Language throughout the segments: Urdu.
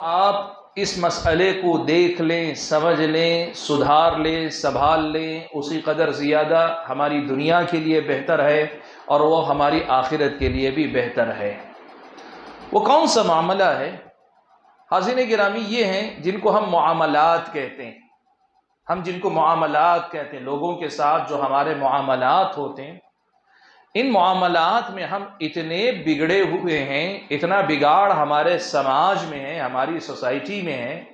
آپ اس مسئلے کو دیکھ لیں، سمجھ لیں، سدھار لیں، سنبھال لیں، اسی قدر زیادہ ہماری دنیا کے لیے بہتر ہے اور وہ ہماری آخرت کے لیے بھی بہتر ہے۔ وہ کون سا معاملہ ہے؟ حاضرین گرامی، یہ ہیں جن کو ہم معاملات کہتے ہیں۔ ہم جن کو معاملات کہتے ہیں، لوگوں کے ساتھ جو ہمارے معاملات ہوتے ہیں، ان معاملات میں ہم اتنے بگڑے ہوئے ہیں، اتنا بگاڑ ہمارے سماج میں ہے، ہماری سوسائٹی میں ہے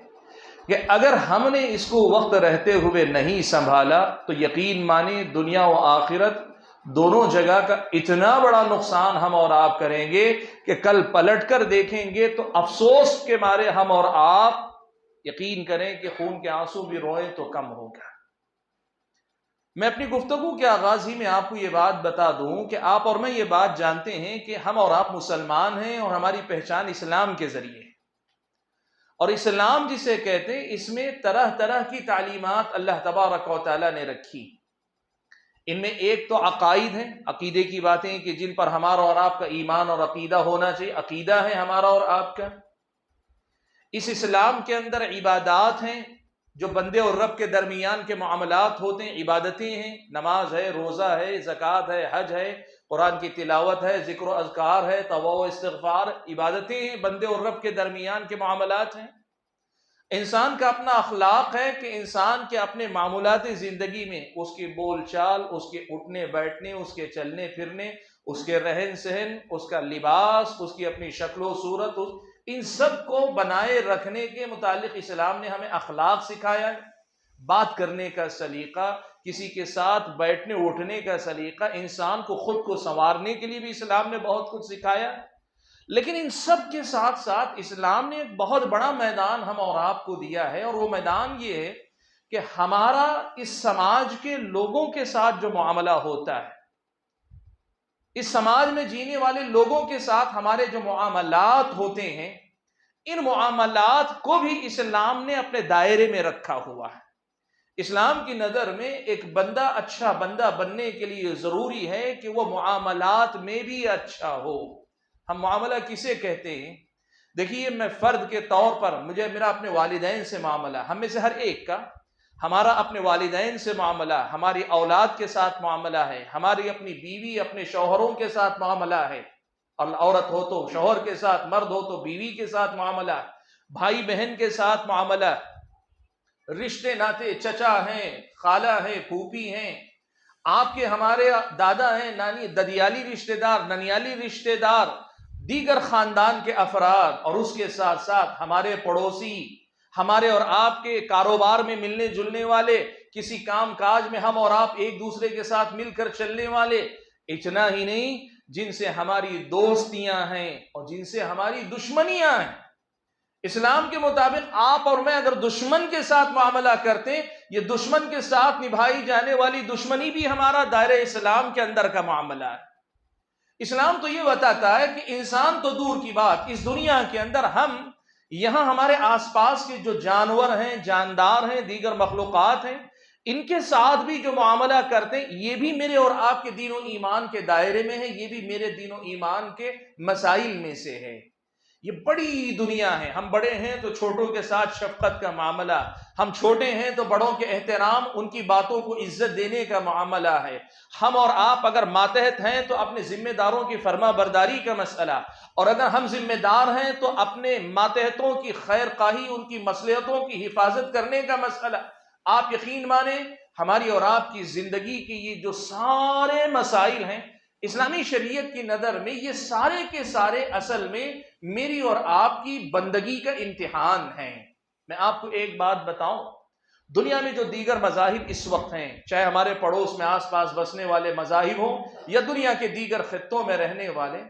کہ اگر ہم نے اس کو وقت رہتے ہوئے نہیں سنبھالا تو یقین مانیں دنیا و آخرت دونوں جگہ کا اتنا بڑا نقصان ہم اور آپ کریں گے کہ کل پلٹ کر دیکھیں گے تو افسوس کے مارے ہم اور آپ یقین کریں کہ خون کے آنسو بھی روئیں تو کم ہوگا۔ میں اپنی گفتگو کے آغاز ہی میں آپ کو یہ بات بتا دوں کہ آپ اور میں یہ بات جانتے ہیں کہ ہم اور آپ مسلمان ہیں اور ہماری پہچان اسلام کے ذریعے ہے، اور اسلام جسے کہتے ہیں اس میں طرح طرح کی تعلیمات اللہ تبارک و تعالیٰ نے رکھی۔ ان میں ایک تو عقائد ہیں، عقیدے کی باتیں کہ جن پر ہمارا اور آپ کا ایمان اور عقیدہ ہونا چاہیے، عقیدہ ہے ہمارا اور آپ کا۔ اس اسلام کے اندر عبادات ہیں جو بندے اور رب کے درمیان کے معاملات ہوتے ہیں، عبادتیں ہیں، نماز ہے، روزہ ہے، زکوٰۃ ہے، حج ہے، قرآن کی تلاوت ہے، ذکر و اذکار ہے، توبہ و استغفار، عبادتیں ہیں، بندے اور رب کے درمیان کے معاملات ہیں۔ انسان کا اپنا اخلاق ہے کہ انسان کے اپنے معمولات زندگی میں اس کی بول چال، اس کے اٹھنے بیٹھنے، اس کے چلنے پھرنے، اس کے رہن سہن، اس کا لباس، اس کی اپنی شکل و صورت، ان سب کو بنائے رکھنے کے متعلق اسلام نے ہمیں اخلاق سکھایا ہے۔ بات کرنے کا سلیقہ، کسی کے ساتھ بیٹھنے اٹھنے کا سلیقہ، انسان کو خود کو سنوارنے کے لیے بھی اسلام نے بہت کچھ سکھایا۔ لیکن ان سب کے ساتھ ساتھ اسلام نے ایک بہت بڑا میدان ہم اور آپ کو دیا ہے، اور وہ میدان یہ ہے کہ ہمارا اس سماج کے لوگوں کے ساتھ جو معاملہ ہوتا ہے، اس سماج میں جینے والے لوگوں کے ساتھ ہمارے جو معاملات ہوتے ہیں، ان معاملات کو بھی اسلام نے اپنے دائرے میں رکھا ہوا ہے۔ اسلام کی نظر میں ایک بندہ اچھا بندہ بننے کے لیے ضروری ہے کہ وہ معاملات میں بھی اچھا ہو۔ ہم معاملہ کسے کہتے ہیں؟ دیکھیے، میں فرد کے طور پر میرا اپنے والدین سے معاملہ، ہم میں سے ہر ایک کا، ہمارا اپنے والدین سے معاملہ، ہماری اولاد کے ساتھ معاملہ ہے، ہماری اپنی بیوی اپنے شوہروں کے ساتھ معاملہ ہے، اور عورت ہو تو شوہر کے ساتھ، مرد ہو تو بیوی کے ساتھ معاملہ، بھائی بہن کے ساتھ معاملہ، رشتے ناتے، چچا ہیں، خالہ ہیں، پھوپھی ہیں، آپ کے ہمارے دادا ہیں، نانی، ددیالی رشتے دار، ننیالی رشتے دار، دیگر خاندان کے افراد، اور اس کے ساتھ ساتھ ہمارے پڑوسی، ہمارے اور آپ کے کاروبار میں ملنے جلنے والے، کسی کام کاج میں ہم اور آپ ایک دوسرے کے ساتھ مل کر چلنے والے، اتنا ہی نہیں جن سے ہماری دوستیاں ہیں اور جن سے ہماری دشمنیاں ہیں۔ اسلام کے مطابق آپ اور میں اگر دشمن کے ساتھ معاملہ کرتے ہیں، یہ دشمن کے ساتھ نبھائی جانے والی دشمنی بھی ہمارا دائرہ اسلام کے اندر کا معاملہ ہے۔ اسلام تو یہ بتاتا ہے کہ انسان تو دور کی بات، اس دنیا کے اندر ہم یہاں ہمارے آس پاس کے جو جانور ہیں، جاندار ہیں، دیگر مخلوقات ہیں، ان کے ساتھ بھی جو معاملہ کرتے ہیں، یہ بھی میرے اور آپ کے دین و ایمان کے دائرے میں ہے، یہ بھی میرے دین و ایمان کے مسائل میں سے ہے۔ یہ بڑی دنیا ہے، ہم بڑے ہیں تو چھوٹوں کے ساتھ شفقت کا معاملہ، ہم چھوٹے ہیں تو بڑوں کے احترام، ان کی باتوں کو عزت دینے کا معاملہ ہے۔ ہم اور آپ اگر ماتحت ہیں تو اپنے ذمہ داروں کی فرما برداری کا مسئلہ، اور اگر ہم ذمہ دار ہیں تو اپنے ماتحتوں کی خیر خواہی، ان کی مصلحتوں کی حفاظت کرنے کا مسئلہ۔ آپ یقین مانیں، ہماری اور آپ کی زندگی کی یہ جو سارے مسائل ہیں، اسلامی شریعت کی نظر میں یہ سارے کے سارے اصل میں میری اور آپ کی بندگی کا امتحان ہیں۔ میں آپ کو ایک بات بتاؤں، دنیا میں جو دیگر مذاہب اس وقت ہیں، چاہے ہمارے پڑوس میں آس پاس بسنے والے مذاہب ہوں یا دنیا کے دیگر خطوں میں رہنے والے،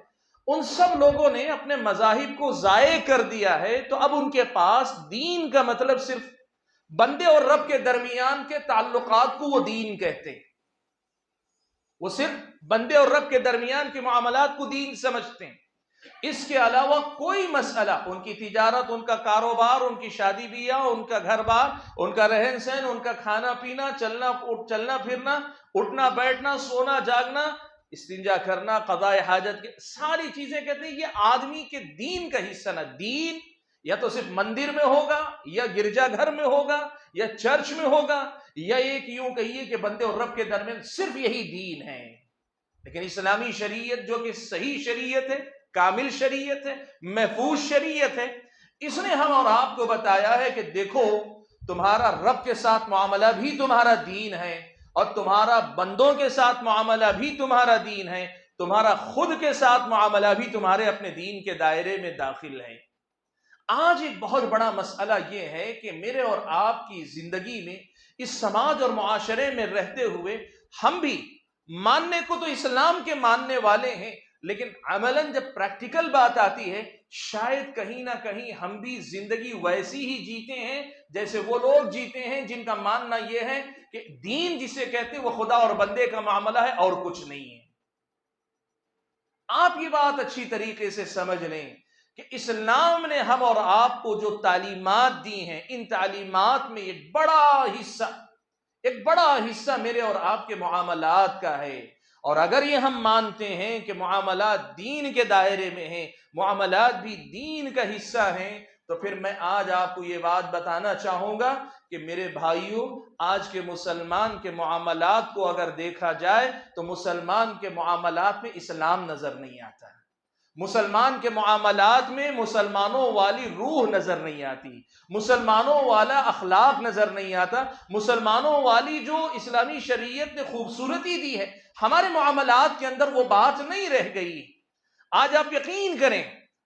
ان سب لوگوں نے اپنے مذاہب کو ضائع کر دیا ہے، تو اب ان کے پاس دین کا مطلب صرف بندے اور رب کے درمیان کے تعلقات کو وہ دین کہتے ہیں۔ وہ صرف بندے اور رب کے درمیان کے معاملات کو دین سمجھتے ہیں، اس کے علاوہ کوئی مسئلہ، ان کی تجارت، ان کا کاروبار، ان کی شادی بیاہ، ان کا گھر بار، ان کا رہن سہن، ان کا کھانا پینا، چلنا پھرنا، اٹھنا بیٹھنا، سونا جاگنا، استنجا کرنا، قضاء حاجت، ساری چیزیں کہتے ہیں یہ آدمی کے دین کا حصہ نہ۔ دین یا تو صرف مندر میں ہوگا یا گرجا گھر میں ہوگا یا چرچ میں ہوگا یا ایک یوں کہیے کہ بندے اور رب کے درمیان صرف یہی دین ہے. لیکن اسلامی شریعت جو کہ صحیح شریعت ہے، کامل شریعت ہے، محفوظ شریعت ہے، اس نے ہم اور آپ کو بتایا ہے کہ دیکھو تمہارا رب کے ساتھ معاملہ بھی تمہارا دین ہے اور تمہارا بندوں کے ساتھ معاملہ بھی تمہارا دین ہے، تمہارا خود کے ساتھ معاملہ بھی تمہارے اپنے دین کے دائرے میں داخل ہے. آج ایک بہت بڑا مسئلہ یہ ہے کہ میرے اور آپ کی زندگی میں اس سماج اور معاشرے میں رہتے ہوئے ہم بھی ماننے کو تو اسلام کے ماننے والے ہیں، لیکن عملاً جب پریکٹیکل بات آتی ہے شاید کہیں نہ کہیں ہم بھی زندگی ویسی ہی جیتے ہیں جیسے وہ لوگ جیتے ہیں جن کا ماننا یہ ہے کہ دین جسے کہتے ہیں وہ خدا اور بندے کا معاملہ ہے اور کچھ نہیں ہے. آپ یہ بات اچھی طریقے سے سمجھ لیں کہ اسلام نے ہم اور آپ کو جو تعلیمات دی ہیں، ان تعلیمات میں ایک بڑا حصہ میرے اور آپ کے معاملات کا ہے. اور اگر یہ ہم مانتے ہیں کہ معاملات دین کے دائرے میں ہیں، معاملات بھی دین کا حصہ ہیں، تو پھر میں آج آپ کو یہ بات بتانا چاہوں گا کہ میرے بھائیوں، آج کے مسلمان کے معاملات کو اگر دیکھا جائے تو مسلمان کے معاملات میں اسلام نظر نہیں آتا ہے. مسلمان کے معاملات میں مسلمانوں والی روح نظر نہیں آتی، مسلمانوں والا اخلاق نظر نہیں آتا، مسلمانوں والی جو اسلامی شریعت نے خوبصورتی دی ہے ہمارے معاملات کے اندر وہ بات نہیں رہ گئی. آج آپ یقین کریں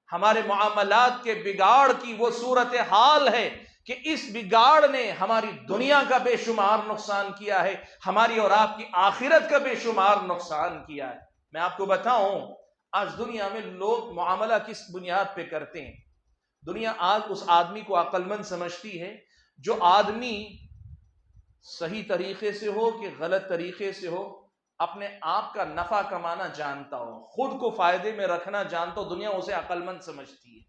ہمارے معاملات کے بگاڑ کی وہ صورتحال ہے کہ اس بگاڑ نے ہماری دنیا کا بے شمار نقصان کیا ہے، ہماری اور آپ کی آخرت کا بے شمار نقصان کیا ہے. میں آپ کو بتاؤں آج دنیا میں لوگ معاملہ کس بنیاد پہ کرتے ہیں. دنیا آج اس آدمی کو عقل مند سمجھتی ہے جو آدمی صحیح طریقے سے ہو کہ غلط طریقے سے ہو، اپنے آپ کا نفع کمانا جانتا ہو، خود کو فائدے میں رکھنا جانتا ہو، دنیا اسے عقل مند سمجھتی ہے،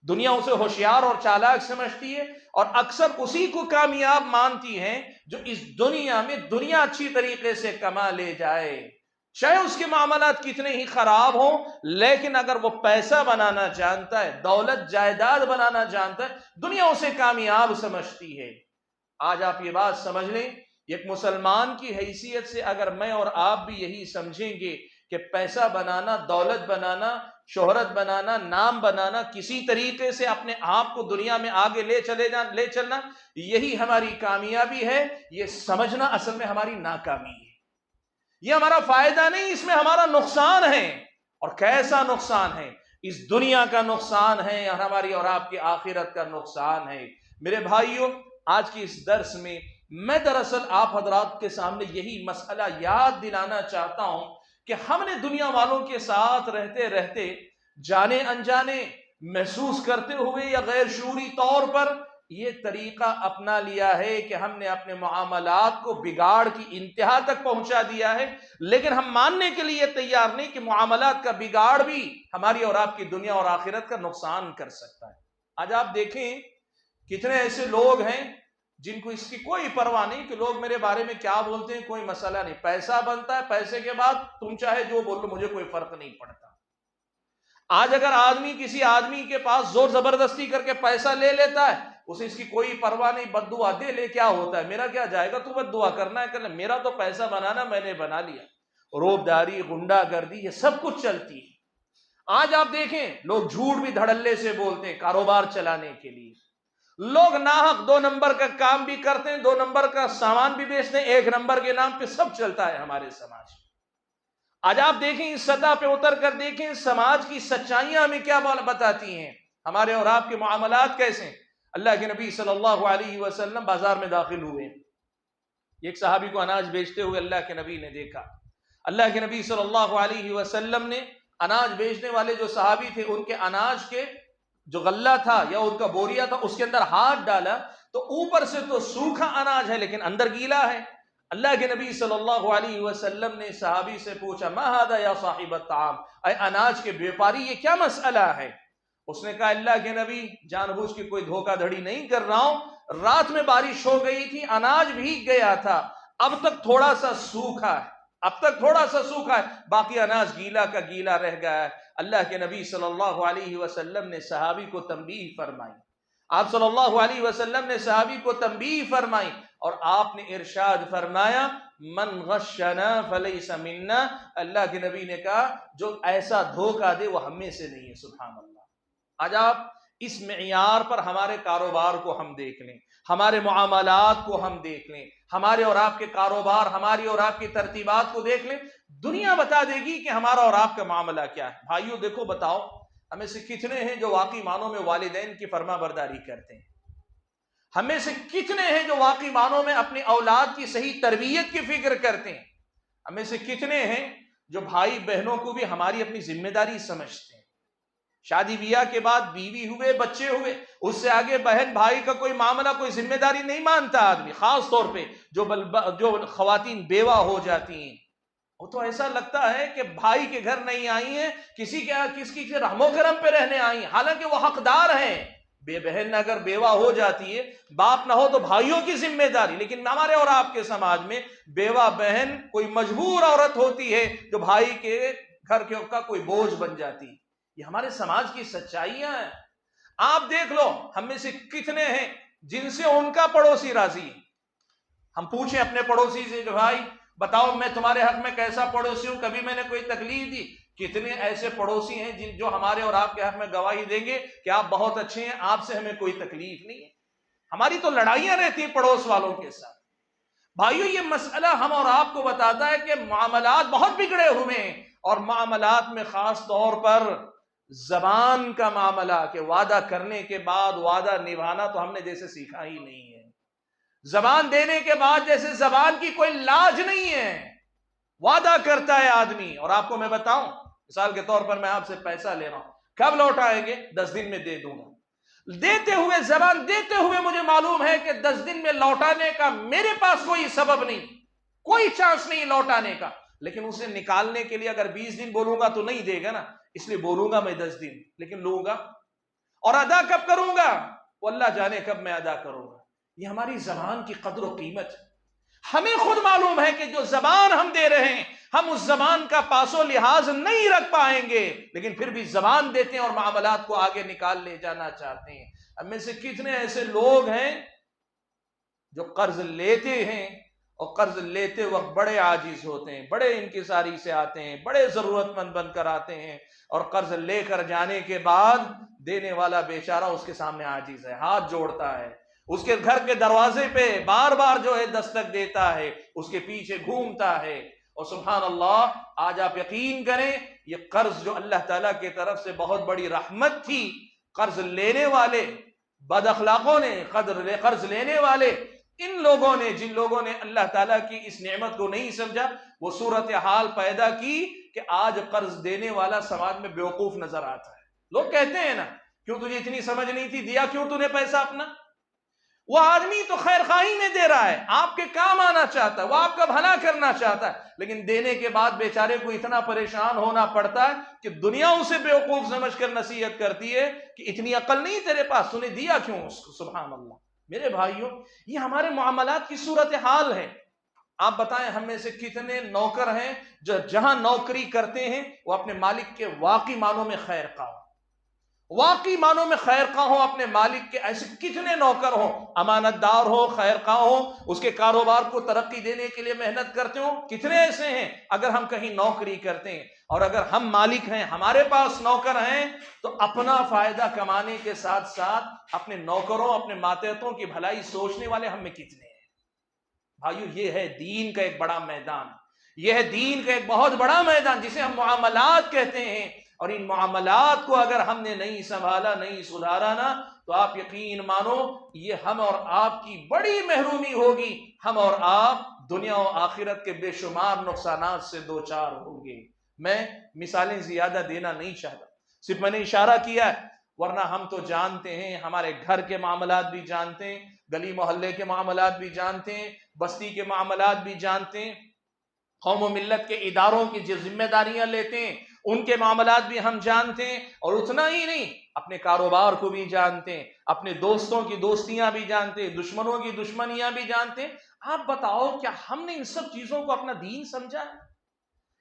دنیا اسے ہوشیار اور چالاک سمجھتی ہے اور اکثر اسی کو کامیاب مانتی ہے جو اس دنیا میں دنیا اچھی طریقے سے کما لے جائے، چاہے اس کے معاملات کتنے ہی خراب ہوں، لیکن اگر وہ پیسہ بنانا جانتا ہے، دولت جائیداد بنانا جانتا ہے، دنیا اسے کامیاب سمجھتی ہے. آج آپ یہ بات سمجھ لیں، ایک مسلمان کی حیثیت سے اگر میں اور آپ بھی یہی سمجھیں گے کہ پیسہ بنانا، دولت بنانا، شہرت بنانا، نام بنانا، کسی طریقے سے اپنے آپ کو دنیا میں آگے لے چلنا یہی ہماری کامیابی ہے، یہ سمجھنا اصل میں ہماری ناکامی ہے. یہ ہمارا فائدہ نہیں، اس میں ہمارا نقصان ہے. اور کیسا نقصان ہے؟ اس دنیا کا نقصان ہے اور ہماری اور آپ کی آخرت کا نقصان ہے. میرے بھائیوں، آج کی اس درس میں میں دراصل آپ حضرات کے سامنے یہی مسئلہ یاد دلانا چاہتا ہوں کہ ہم نے دنیا والوں کے ساتھ رہتے رہتے جانے انجانے، محسوس کرتے ہوئے یا غیر شعوری طور پر یہ طریقہ اپنا لیا ہے کہ ہم نے اپنے معاملات کو بگاڑ کی انتہا تک پہنچا دیا ہے، لیکن ہم ماننے کے لیے تیار نہیں کہ معاملات کا بگاڑ بھی ہماری اور آپ کی دنیا اور آخرت کا نقصان کر سکتا ہے. آج آپ دیکھیں کتنے ایسے لوگ ہیں جن کو اس کی کوئی پرواہ نہیں کہ لوگ میرے بارے میں کیا بولتے ہیں، کوئی مسئلہ نہیں، پیسہ بنتا ہے، پیسے کے بعد تم چاہے جو بول لو مجھے کوئی فرق نہیں پڑتا. آج اگر آدمی کسی آدمی کے پاس زور زبردستی کر کے پیسہ لے لیتا ہے، اسے اس کی کوئی پرواہ نہیں، بد دعا دے لے، کیا ہوتا ہے، میرا کیا جائے گا، تو بد دعا کرنا ہے کرنا، میرا تو پیسہ بنانا میں نے بنا لیا. روب داری، غنڈہ گردی، یہ سب کچھ چلتی ہے. آج آپ دیکھیں لوگ جھوٹ بھی دھڑلے سے بولتے ہیں کاروبار چلانے کے لیے. لوگ ناحق 2 نمبر کا کام بھی کرتے ہیں، 2 نمبر کا سامان بھی بیچتے ہیں، 1 نمبر کے نام پہ سب چلتا ہے ہمارے سماج میں. آج آپ دیکھیں اس سطح پہ اتر کر دیکھیں سماج کی سچائیاں ہمیں کیا بتاتی ہیں، ہمارے اور آپ کے معاملات کیسے ہیں. اللہ کے نبی صلی اللہ علیہ وسلم بازار میں داخل ہوئے، ایک صحابی کو اناج بیچتے ہوئے اللہ کے نبی نے دیکھا. اللہ کے نبی صلی اللہ علیہ وسلم نے اناج بیچنے والے جو صحابی تھے ان کے اناج کے جو غلہ تھا یا ان کا بوریا تھا اس کے اندر ہاتھ ڈالا تو اوپر سے تو سوکھا اناج ہے لیکن اندر گیلا ہے. اللہ کے نبی صلی اللہ علیہ وسلم نے صحابی سے پوچھا ما ھذا یا صاحب الطعام، اے اناج کے بیوپاری یہ کیا مسئلہ ہے؟ اس نے کہا اللہ کے نبی جان بوجھ کے کوئی دھوکہ دھڑی نہیں کر رہا ہوں، رات میں بارش ہو گئی تھی، اناج بھیگ گیا تھا، اب تک تھوڑا سا سوکھا ہے، اب تک تھوڑا سا سوکھا ہے، باقی اناج گیلا کا گیلا رہ گیا ہے۔ اللہ کے نبی صلی اللہ علیہ وسلم نے صحابی کو تنبیہ فرمائی، آپ صلی اللہ علیہ وسلم نے صحابی کو تنبیہ فرمائی، اور آپ نے ارشاد فرمایا من غشنا فلیس منا، اللہ کے نبی نے کہا جو ایسا دھوکہ دے وہ ہم میں سے نہیں ہے۔ سبحان اللہ۔ آج آپ اس معیار پر ہمارے کاروبار کو ہم دیکھ لیں، ہمارے معاملات کو ہم دیکھ لیں، ہمارے اور آپ کے کاروبار، ہماری اور آپ کی ترتیبات کو دیکھ لیں، دنیا بتا دے گی کہ ہمارا اور آپ کا معاملہ کیا ہے۔ بھائیو دیکھو، بتاؤ ہمیں سے کتنے ہیں جو واقعی معنوں میں والدین کی فرما برداری کرتے ہیں؟ ہمیں سے کتنے ہیں جو واقعی معنوں میں اپنی اولاد کی صحیح تربیت کی فکر کرتے ہیں؟ ہمیں سے کتنے ہیں جو بھائی بہنوں کو بھی ہماری اپنی ذمہ داری سمجھتے ہیں؟ شادی بیاہ کے بعد بیوی ہوئے، بچے ہوئے، اس سے آگے بہن بھائی کا کوئی معاملہ، کوئی ذمہ داری نہیں مانتا آدمی، خاص طور پہ جو خواتین بیوہ ہو جاتی ہیں، وہ تو ایسا لگتا ہے کہ بھائی کے گھر نہیں آئی ہیں، کسی کے رحم و کرم پہ رہنے آئی ہیں، حالانکہ وہ حقدار ہیں۔ بے بہن اگر بیوہ ہو جاتی ہے، باپ نہ ہو تو بھائیوں کی ذمہ داری، لیکن ہمارے اور آپ کے سماج میں بیوہ بہن کوئی مجبور عورت ہوتی ہے جو بھائی کے گھر کا کوئی بوجھ بن جاتی ہے۔ یہ ہمارے سماج کی سچائیاں ہیں۔ آپ دیکھ لو ہم میں سے کتنے ہیں جن سے ان کا پڑوسی راضی ہے۔ ہم پوچھیں اپنے پڑوسی سے کہ بھائی بتاؤ میں تمہارے حق میں کیسا پڑوسی ہوں، کبھی میں نے کوئی تکلیف دی؟ کتنے ایسے پڑوسی ہیں جو ہمارے اور آپ کے حق میں گواہی دیں گے کہ آپ بہت اچھے ہیں، آپ سے ہمیں کوئی تکلیف نہیں ہے؟ ہماری تو لڑائیاں رہتی ہیں پڑوس والوں کے ساتھ۔ بھائیو یہ مسئلہ ہم اور آپ کو بتاتا ہے کہ معاملات بہت بگڑے ہوئے ہیں، اور معاملات میں خاص طور پر زبان کا معاملہ، کہ وعدہ کرنے کے بعد وعدہ نبھانا تو ہم نے جیسے سیکھا ہی نہیں ہے۔ زبان دینے کے بعد جیسے زبان کی کوئی لاج نہیں ہے، وعدہ کرتا ہے آدمی، اور آپ کو میں بتاؤں، مثال کے طور پر میں آپ سے پیسہ لے رہا ہوں، کب لوٹائیں گے؟ 10 دن میں دے دوں گا۔ دیتے ہوئے، زبان دیتے ہوئے مجھے معلوم ہے کہ 10 دن میں لوٹانے کا میرے پاس کوئی سبب نہیں، کوئی چانس نہیں لوٹانے کا، لیکن اسے نکالنے کے لیے اگر 20 دن بولوں گا تو نہیں دے گا نا، اس لیے بولوں گا میں 10 دن، لیکن لوں گا۔ اور ادا کب کروں گا؟ وہ اللہ جانے کب میں ادا کروں گا۔ یہ ہماری زبان کی قدر و قیمت ہے۔ ہمیں خود معلوم ہے کہ جو زبان ہم دے رہے ہیں، ہم اس زبان کا پاس و لحاظ نہیں رکھ پائیں گے، لیکن پھر بھی زبان دیتے ہیں اور معاملات کو آگے نکال لے جانا چاہتے ہیں۔ ہم میں سے کتنے ایسے لوگ ہیں جو قرض لیتے ہیں، اور قرض لیتے وقت بڑے عاجز ہوتے ہیں، بڑے انکساری سے آتے ہیں، بڑے ضرورت مند بن کر آتے ہیں، اور قرض لے کر جانے کے بعد دینے والا بیچارہ اس کے سامنے عاجز ہے، ہاتھ جوڑتا ہے، اس کے گھر کے دروازے پہ بار بار جو ہے دستک دیتا ہے، اس کے پیچھے گھومتا ہے۔ اور سبحان اللہ، آج آپ یقین کریں یہ قرض جو اللہ تعالیٰ کی طرف سے بہت بڑی رحمت تھی، قرض لینے والے بد اخلاقوں نے، قرض لینے والے ان لوگوں نے، جن لوگوں نے اللہ تعالیٰ کی اس نعمت کو نہیں سمجھا، وہ صورتحال پیدا کی کہ آج قرض دینے والا سماج میں بیوقوف نظر آتا ہے۔ لوگ کہتے ہیں نا، کیوں تجھے اتنی سمجھ نہیں تھی، دیا کیوں تو نے پیسہ اپنا؟ وہ آدمی تو خیر خواہی میں دے رہا ہے، آپ کے کام آنا چاہتا ہے، وہ آپ کا بھلا کرنا چاہتا ہے، لیکن دینے کے بعد بیچارے کو اتنا پریشان ہونا پڑتا ہے کہ دنیا اسے بیوقوف سمجھ کر نصیحت کرتی ہے کہ اتنی عقل نہیں تیرے پاس، تو نے دیا کیوں اس کو؟ سبحان اللہ۔ میرے بھائیوں، یہ ہمارے معاملات کی صورتحال ہے۔ آپ بتائیں ہم میں سے کتنے نوکر ہیں جو جہاں نوکری کرتے ہیں وہ اپنے مالک کے واقعی معنوں میں خیر خواہ ہوں، واقعی معنوں میں خیر خواہ ہوں اپنے مالک کے؟ ایسے کتنے نوکر ہوں، امانت دار ہو، خیر خواہ ہو، اس کے کاروبار کو ترقی دینے کے لیے محنت کرتے ہوں؟ کتنے ایسے ہیں؟ اگر ہم کہیں نوکری کرتے ہیں اور اگر ہم مالک ہیں، ہمارے پاس نوکر ہیں، تو اپنا فائدہ کمانے کے ساتھ ساتھ اپنے نوکروں، اپنے ماتحتوں کی بھلائی سوچنے والے ہم میں کتنے ہیں؟ بھائیو یہ ہے دین کا ایک بڑا میدان، یہ ہے دین کا ایک بہت بڑا میدان جسے ہم معاملات کہتے ہیں، اور ان معاملات کو اگر ہم نے نہیں سنبھالا، نہیں سدھارا نا، تو آپ یقین مانو یہ ہم اور آپ کی بڑی محرومی ہوگی، ہم اور آپ دنیا و آخرت کے بے شمار نقصانات سے دوچار ہوں گے۔ میں مثالیں زیادہ دینا نہیں چاہتا، صرف میں نے اشارہ کیا ہے، ورنہ ہم تو جانتے ہیں، ہمارے گھر کے معاملات بھی جانتے ہیں، گلی محلے کے معاملات بھی جانتے ہیں، بستی کے معاملات بھی جانتے ہیں، قوم و ملت کے اداروں کی جو ذمہ داریاں لیتے ہیں ان کے معاملات بھی ہم جانتے ہیں، اور اتنا ہی نہیں، اپنے کاروبار کو بھی جانتے ہیں، اپنے دوستوں کی دوستیاں بھی جانتے ہیں، دشمنوں کی دشمنیاں بھی جانتے ہیں۔ آپ بتاؤ کیا ہم نے ان سب چیزوں کو اپنا دین سمجھا ہے؟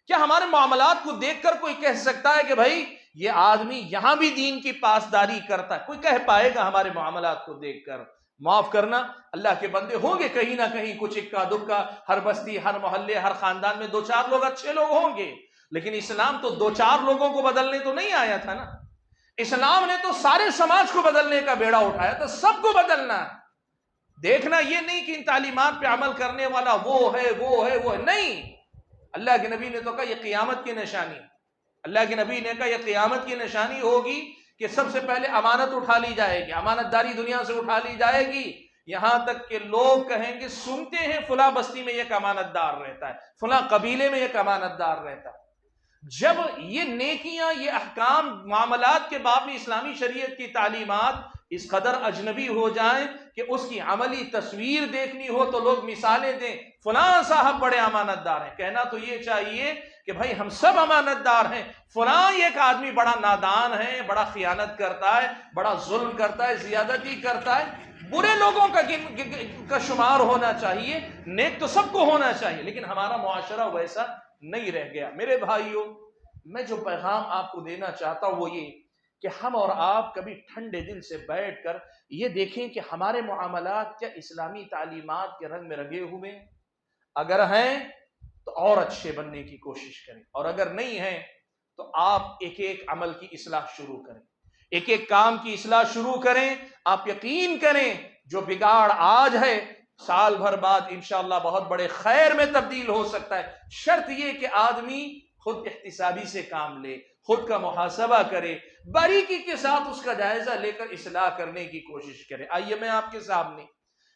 کیا ہمارے معاملات کو دیکھ کر کوئی کہہ سکتا ہے کہ بھائی یہ آدمی یہاں بھی دین کی پاسداری کرتا ہے؟ کوئی کہہ پائے گا ہمارے معاملات کو دیکھ کر؟ معاف کرنا، اللہ کے بندے ہوں گے کہیں نہ کہیں کچھ اکا دکا، ہر بستی، ہر محلے، ہر خاندان میں 2-4 لوگ اچھے لوگ ہوں گے، لیکن اسلام تو 2-4 لوگوں کو بدلنے تو نہیں آیا تھا نا۔ اسلام نے تو سارے سماج کو بدلنے کا بیڑا اٹھایا تھا، سب کو بدلنا ہے۔ دیکھنا یہ نہیں کہ ان تعلیمات پہ عمل کرنے والا وہ ہے وہ ہے وہ ہے، نہیں۔ اللہ کے نبی نے تو کہا یہ قیامت کی نشانی، اللہ کے نبی نے کہا یہ قیامت کی نشانی ہوگی کہ سب سے پہلے امانت اٹھا لی جائے گی، امانت داری دنیا سے اٹھا لی جائے گی، یہاں تک کہ لوگ کہیں گے سنتے ہیں فلاں بستی میں ایک امانت دار رہتا ہے، فلاں قبیلے میں ایک امانت دار رہتا ہے۔ جب یہ نیکیاں، یہ احکام معاملات کے باب میں اسلامی شریعت کی تعلیمات اس قدر اجنبی ہو جائیں کہ اس کی عملی تصویر دیکھنی ہو تو لوگ مثالیں دیں، فلاں صاحب بڑے امانت دار ہیں، کہنا تو یہ چاہیے کہ بھائی ہم سب امانت دار ہیں، فلاں ایک آدمی بڑا نادان ہے، بڑا خیانت کرتا ہے، بڑا ظلم کرتا ہے، زیادتی کرتا ہے، برے لوگوں کا شمار ہونا چاہیے، نیک تو سب کو ہونا چاہیے، لیکن ہمارا معاشرہ ویسا نہیں رہ گیا۔ میرے بھائیوں، میں جو پیغام آپ کو دینا چاہتا ہوں وہ یہ کہ ہم اور آپ کبھی ٹھنڈے دل سے بیٹھ کر یہ دیکھیں کہ ہمارے معاملات کیا اسلامی تعلیمات کے رنگ میں رنگے ہوئے ہیں؟ اگر ہیں تو اور اچھے بننے کی کوشش کریں، اور اگر نہیں ہیں تو آپ ایک ایک عمل کی اصلاح شروع کریں، ایک ایک کام کی اصلاح شروع کریں۔ آپ یقین کریں جو بگاڑ آج ہے سال بھر بعد انشاءاللہ بہت بڑے خیر میں تبدیل ہو سکتا ہے، شرط یہ کہ آدمی خود احتسابی سے کام لے، خود کا محاسبہ کرے، باریکی کے ساتھ اس کا جائزہ لے کر اصلاح کرنے کی کوشش کرے۔ آئیے میں آپ کے سامنے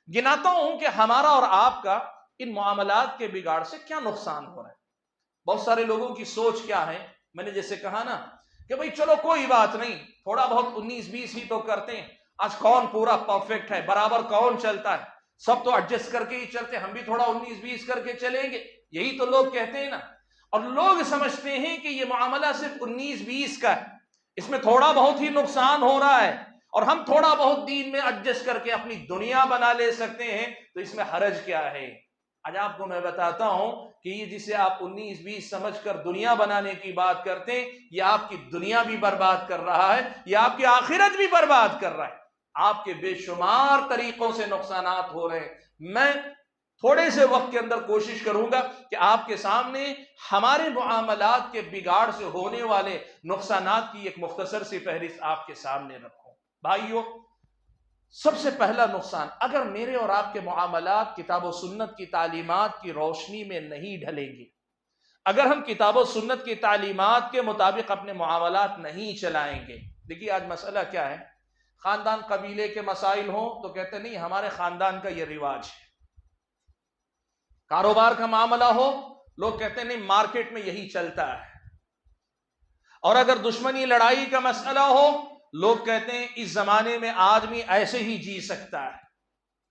گناتا ہوں کہ ہمارا اور آپ کا ان معاملات کے بگاڑ سے کیا نقصان ہو رہا ہے۔ بہت سارے لوگوں کی سوچ کیا ہے، میں نے جیسے کہا نا کہ بھئی چلو کوئی بات نہیں، تھوڑا بہت 19-20 ہی تو کرتے ہیں، آج کون پورا پرفیکٹ ہے، برابر کون چلتا ہے، سب تو ایڈجسٹ کر کے ہی چلتے ہیں، ہم بھی تھوڑا 19-20 کر کے چلیں گے، یہی تو لوگ کہتے ہیں نا۔ اور لوگ سمجھتے ہیں کہ یہ معاملہ صرف 19-20 کا ہے، اس میں تھوڑا بہت ہی نقصان ہو رہا ہے، اور ہم تھوڑا بہت دین میں ایڈجسٹ کر کے اپنی دنیا بنا لے سکتے ہیں، تو اس میں حرج کیا ہے؟ آج آپ کو میں بتاتا ہوں کہ یہ جسے آپ 19-20 سمجھ کر دنیا بنانے کی بات کرتے ہیں، یہ آپ کی دنیا بھی برباد کر رہا ہے، یہ آپ کی آخرت بھی برباد کر رہا ہے، آپ کے بے شمار طریقوں سے نقصانات ہو رہے ہیں۔ میں تھوڑے سے وقت کے اندر کوشش کروں گا کہ آپ کے سامنے ہمارے معاملات کے بگاڑ سے ہونے والے نقصانات کی ایک مختصر سی فہرست آپ کے سامنے رکھوں۔ بھائیو، سب سے پہلا نقصان، اگر میرے اور آپ کے معاملات کتاب و سنت کی تعلیمات کی روشنی میں نہیں ڈھلیں گے، اگر ہم کتاب و سنت کی تعلیمات کے مطابق اپنے معاملات نہیں چلائیں گے، دیکھیے آج مسئلہ کیا ہے، خاندان قبیلے کے مسائل ہوں تو کہتے نہیں ہمارے خاندان کا یہ رواج ہے، کاروبار کا معاملہ ہو لوگ کہتے نہیں مارکیٹ میں یہی چلتا ہے، اور اگر دشمنی لڑائی کا مسئلہ ہو لوگ کہتے ہیں اس زمانے میں آدمی ایسے ہی جی سکتا ہے۔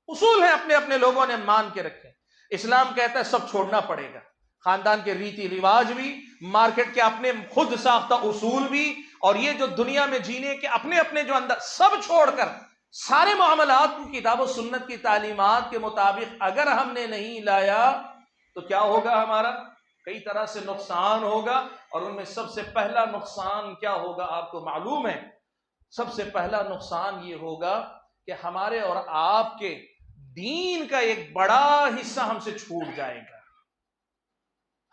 اصول ہیں اپنے اپنے لوگوں نے مان کے رکھے، اسلام کہتا ہے سب چھوڑنا پڑے گا، خاندان کے ریتی رواج بھی، مارکیٹ کے اپنے خود ساختہ اصول بھی، اور یہ جو دنیا میں جینے کے اپنے اپنے جو اندر، سب چھوڑ کر سارے معاملات کو کتاب و سنت کی تعلیمات کے مطابق اگر ہم نے نہیں لایا تو کیا ہوگا؟ ہمارا کئی طرح سے نقصان ہوگا، اور ان میں سب سے پہلا نقصان کیا ہوگا آپ کو معلوم ہے؟ سب سے پہلا نقصان یہ ہوگا کہ ہمارے اور آپ کے دین کا ایک بڑا حصہ ہم سے چھوٹ جائے گا۔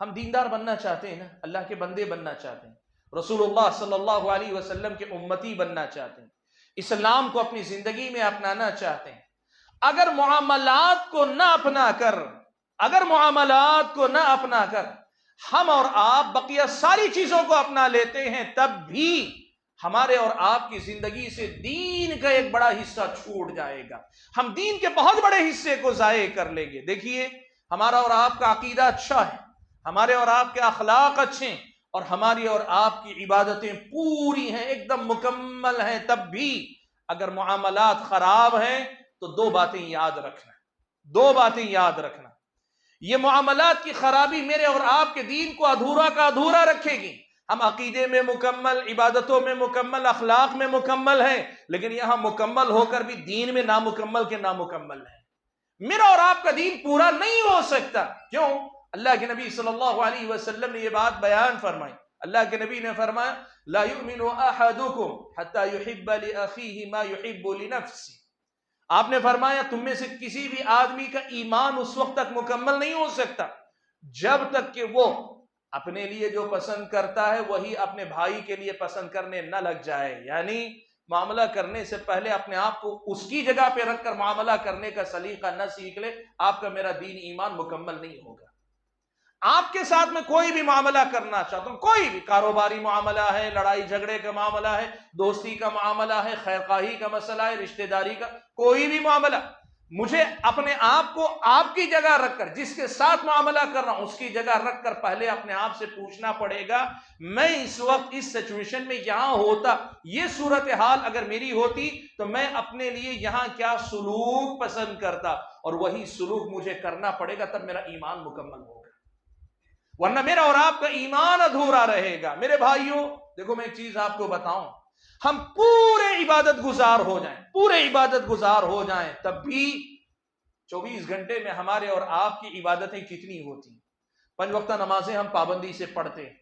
ہم دیندار بننا چاہتے ہیں نا، اللہ کے بندے بننا چاہتے ہیں، رسول اللہ صلی اللہ علیہ وسلم کے امتی بننا چاہتے ہیں، اسلام کو اپنی زندگی میں اپنانا چاہتے ہیں، اگر معاملات کو نہ اپنا کر ہم اور آپ بقیہ ساری چیزوں کو اپنا لیتے ہیں، تب بھی ہمارے اور آپ کی زندگی سے دین کا ایک بڑا حصہ چھوٹ جائے گا، ہم دین کے بہت بڑے حصے کو ضائع کر لیں گے۔ دیکھیے ہمارا اور آپ کا عقیدہ اچھا ہے، ہمارے اور آپ کے اخلاق اچھے ہیں، اور ہماری اور آپ کی عبادتیں پوری ہیں، ایک دم مکمل ہیں، تب بھی اگر معاملات خراب ہیں تو دو باتیں یاد رکھنا، یہ معاملات کی خرابی میرے اور آپ کے دین کو ادھورا کا ادھورا رکھے گی۔ ہم عقیدے میں مکمل، عبادتوں میں مکمل، اخلاق میں مکمل ہیں، لیکن یہاں مکمل ہو کر بھی دین میں نامکمل کے نامکمل ہیں۔ میرا اور آپ کا دین پورا نہیں ہو سکتا، کیوں؟ اللہ کے نبی صلی اللہ علیہ وسلم نے یہ بات بیان فرمائی. اللہ کے نبی نے فرمایا لا یؤمن احدکم حتی یحب لاخیہ ما یحب لنفسہ. آپ نے فرمایا تم میں سے کسی بھی آدمی کا ایمان اس وقت تک مکمل نہیں ہو سکتا جب تک کہ وہ اپنے لیے جو پسند کرتا ہے وہی اپنے بھائی کے لیے پسند کرنے نہ لگ جائے. یعنی معاملہ کرنے سے پہلے اپنے آپ کو اس کی جگہ پہ رکھ کر معاملہ کرنے کا سلیقہ نہ سیکھ لے, آپ کا میرا دین ایمان مکمل نہیں ہوگا. آپ کے ساتھ میں کوئی بھی معاملہ کرنا چاہتا ہوں, کوئی بھی کاروباری معاملہ ہے, لڑائی جھگڑے کا معاملہ ہے, دوستی کا معاملہ ہے, خیرخواہی کا مسئلہ ہے, رشتہ داری کا کوئی بھی معاملہ, مجھے اپنے آپ کو آپ کی جگہ رکھ کر, جس کے ساتھ معاملہ کر رہا ہوں اس کی جگہ رکھ کر پہلے اپنے آپ سے پوچھنا پڑے گا میں اس وقت اس سچویشن میں یہاں ہوتا, یہ صورتحال اگر میری ہوتی تو میں اپنے لیے یہاں کیا سلوک پسند کرتا, اور وہی سلوک مجھے کرنا پڑے گا, تب میرا ایمان مکمل ہوگا, ورنہ میرا اور آپ کا ایمان ادھورا رہے گا. میرے بھائیوں دیکھو میں ایک چیز آپ کو بتاؤں, ہم پورے عبادت گزار ہو جائیں, پورے عبادت گزار ہو جائیں, تب بھی 24 گھنٹے میں ہمارے اور آپ کی عبادتیں کتنی ہوتی ہیں؟ 5 وقتہ نمازیں ہم پابندی سے پڑھتے ہیں,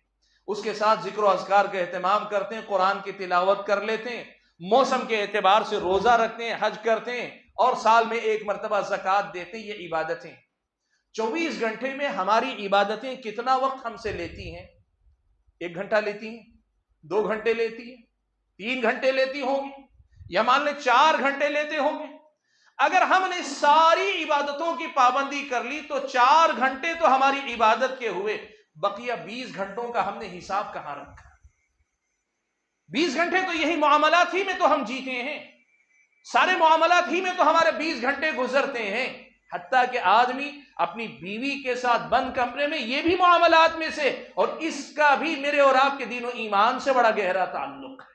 اس کے ساتھ ذکر و اذکار کا اہتمام کرتے ہیں, قرآن کی تلاوت کر لیتے ہیں, موسم کے اعتبار سے روزہ رکھتے ہیں, حج کرتے ہیں, اور سال میں 1 مرتبہ زکوٰۃ دیتے ہیں. یہ عبادتیں 24 گھنٹے میں ہماری عبادتیں کتنا وقت ہم سے لیتی ہیں؟ 1 گھنٹہ لیتی ہیں, 2 گھنٹے لیتی ہیں, 3 گھنٹے لیتی ہوں گی, یا مان لیں 4 گھنٹے لیتے ہوں گے. اگر ہم نے ساری عبادتوں کی پابندی کر لی تو 4 گھنٹے تو ہماری عبادت کے ہوئے, بقیہ 20 گھنٹوں کا ہم نے حساب کہاں رکھا؟ 20 گھنٹے تو یہی معاملات ہی میں تو ہم جیتے ہیں, سارے معاملات ہی میں تو ہمارے 20 گھنٹے گزرتے ہیں. حتیٰ کہ آدمی اپنی بیوی کے ساتھ بند کمرے میں, یہ بھی معاملات میں سے, اور اس کا بھی میرے اور آپ کے دین و ایمان سے بڑا گہرا تعلق ہے.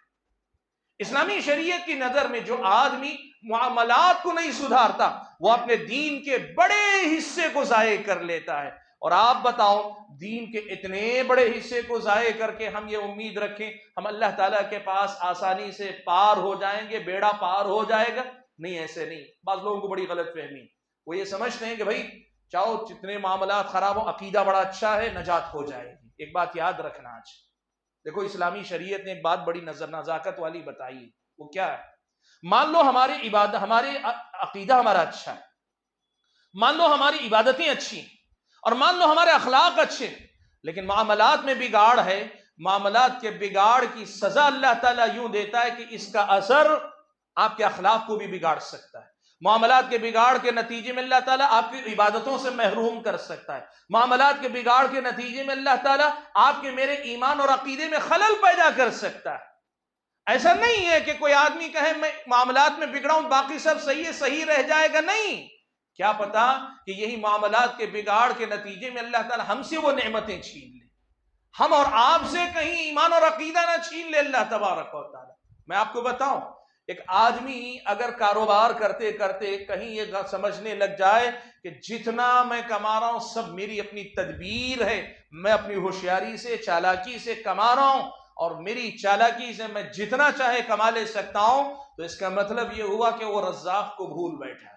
اسلامی شریعت کی نظر میں جو آدمی معاملات کو نہیں سدھارتا وہ اپنے دین کے بڑے حصے کو ضائع کر لیتا ہے. اور آپ بتاؤ دین کے اتنے بڑے حصے کو ضائع کر کے ہم یہ امید رکھیں ہم اللہ تعالیٰ کے پاس آسانی سے پار ہو جائیں گے, بیڑا پار ہو جائے گا؟ نہیں, ایسے نہیں. بعض لوگوں کو بڑی غلط فہمی, وہ یہ سمجھتے ہیں کہ بھائی چاہو جتنے معاملات خراب ہو, عقیدہ بڑا اچھا ہے, نجات ہو جائے گی. ایک بات یاد رکھنا, آج دیکھو اسلامی شریعت نے ایک بات بڑی نزاکت والی بتائی ہے. وہ کیا ہے؟ مان لو ہماری عبادت, ہمارے عقیدہ ہمارا اچھا ہے, مان لو ہماری عبادتیں اچھی ہیں, اور مان لو ہمارے اخلاق اچھے, لیکن معاملات میں بگاڑ ہے. معاملات کے بگاڑ کی سزا اللہ تعالیٰ یوں دیتا ہے کہ اس کا اثر آپ کے اخلاق کو بھی بگاڑ سکتا ہے. معاملات کے بگاڑ کے نتیجے میں اللہ تعالیٰ آپ کی عبادتوں سے محروم کر سکتا ہے. معاملات کے بگاڑ کے نتیجے میں اللہ تعالیٰ آپ کے میرے ایمان اور عقیدے میں خلل پیدا کر سکتا ہے. ایسا نہیں ہے کہ کوئی آدمی کہے میں معاملات میں بگڑا ہوں باقی سب صحیح ہے, صحیح رہ جائے گا. نہیں, کیا پتا کہ یہی معاملات کے بگاڑ کے نتیجے میں اللہ تعالیٰ ہم سے وہ نعمتیں چھین لے, ہم اور آپ سے کہیں ایمان اور عقیدہ نہ چھین لے اللہ تبارک و تعالیٰ. میں آپ کو بتاؤں, ایک آدمی اگر کاروبار کرتے کرتے کہیں یہ سمجھنے لگ جائے کہ جتنا میں کما رہا ہوں سب میری اپنی تدبیر ہے, میں اپنی ہوشیاری سے چالاکی سے کما رہا ہوں, اور میری چالاکی سے میں جتنا چاہے کما لے سکتا ہوں, تو اس کا مطلب یہ ہوا کہ وہ رزاق کو بھول بیٹھا ہے,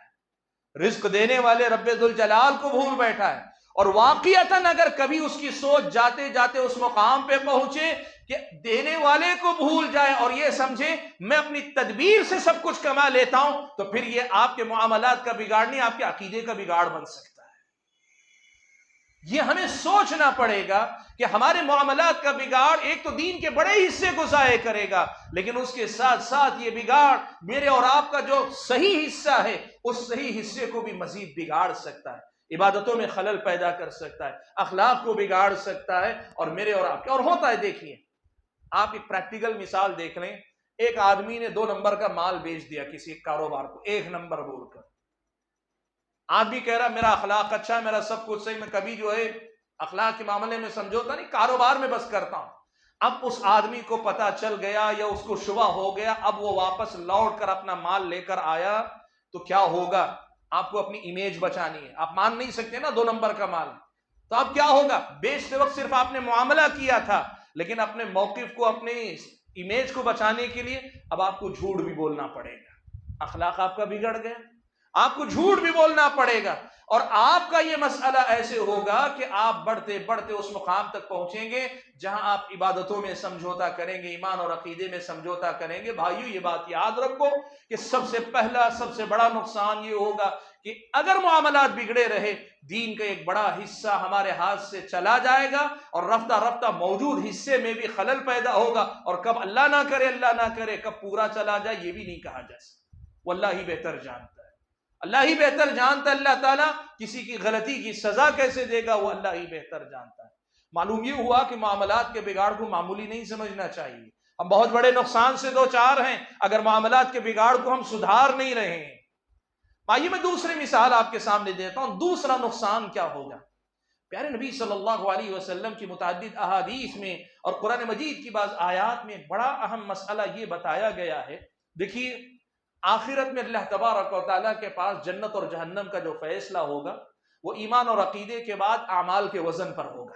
رزق دینے والے رب ذوالجلال کو بھول بیٹھا ہے. اور واقعتاً اگر کبھی اس کی سوچ جاتے جاتے اس مقام پہ پہنچے کہ دینے والے کو بھول جائے اور یہ سمجھے میں اپنی تدبیر سے سب کچھ کما لیتا ہوں, تو پھر یہ آپ کے معاملات کا بگاڑ نہیں, آپ کے عقیدے کا بگاڑ بن سکتا ہے. یہ ہمیں سوچنا پڑے گا کہ ہمارے معاملات کا بگاڑ ایک تو دین کے بڑے حصے کو ضائع کرے گا, لیکن اس کے ساتھ ساتھ یہ بگاڑ میرے اور آپ کا جو صحیح حصہ ہے اس صحیح حصے کو بھی مزید بگاڑ سکتا ہے, عبادتوں میں خلل پیدا کر سکتا ہے, اخلاق کو بگاڑ سکتا ہے, اور میرے اور آپ کے. اور ہوتا ہے, دیکھیے آپ ایک پریکٹیکل مثال دیکھ لیں, ایک آدمی نے 2 نمبر کا مال بیچ دیا کسی کاروبار کو 1 نمبر بول کر. آدمی کہہ رہا میرا اخلاق اچھا ہے, میرا سب کچھ صحیح, میں کبھی جو ہے اخلاق کے معاملے میں سمجھوتا نہیں, کاروبار میں بس کرتا ہوں. اب اس آدمی کو پتا چل گیا یا اس کو شبہ ہو گیا, اب وہ واپس لوٹ کر اپنا مال لے کر آیا, تو کیا ہوگا؟ آپ کو اپنی امیج بچانی ہے, آپ مان نہیں سکتے نا 2 نمبر کا مال, تو اب کیا ہوگا؟ بیچتے وقت صرف آپ نے معاملہ کیا تھا, لیکن اپنے موقف کو, اپنے امیج کو بچانے کے لیے اب آپ کو جھوٹ بھی بولنا پڑے گا. اخلاق آپ کا بگڑ گیا. آپ کو جھوٹ بھی بولنا پڑے گا، اور آپ کا یہ مسئلہ ایسے ہوگا کہ آپ بڑھتے بڑھتے اس مقام تک پہنچیں گے جہاں آپ عبادتوں میں سمجھوتا کریں گے، ایمان اور عقیدے میں سمجھوتا کریں گے۔ بھائیو یہ بات یاد رکھو کہ سب سے پہلا سب سے بڑا نقصان یہ ہوگا کہ اگر معاملات بگڑے رہے، دین کا ایک بڑا حصہ ہمارے ہاتھ سے چلا جائے گا، اور رفتہ رفتہ موجود حصے میں بھی خلل پیدا ہوگا، اور کب اللہ نہ کرے کب پورا چلا جائے یہ بھی نہیں کہا جا سکتا۔ وہ اللہ ہی بہتر جانتا ہے، اللہ ہی بہتر جانتا ہے۔ اللہ تعالیٰ کسی کی غلطی کی سزا کیسے دے گا وہ اللہ ہی بہتر جانتا ہے۔ معلوم یہ ہوا کہ معاملات کے بگاڑ کو معمولی نہیں سمجھنا چاہیے، ہم بہت بڑے نقصان سے دو چار ہیں اگر معاملات کے بگاڑ کو ہم سدھار نہیں رہے ہیں۔ آئیے میں دوسری مثال آپ کے سامنے دیتا ہوں، دوسرا نقصان کیا ہوگا۔ پیارے نبی صلی اللہ علیہ وسلم کی متعدد احادیث میں اور قرآن مجید کی بعض آیات میں بڑا اہم مسئلہ یہ بتایا گیا ہے۔ دیکھیے آخرت میں اللہ تبارک و تعالیٰ کے پاس جنت اور جہنم کا جو فیصلہ ہوگا وہ ایمان اور عقیدے کے بعد اعمال کے وزن پر ہوگا،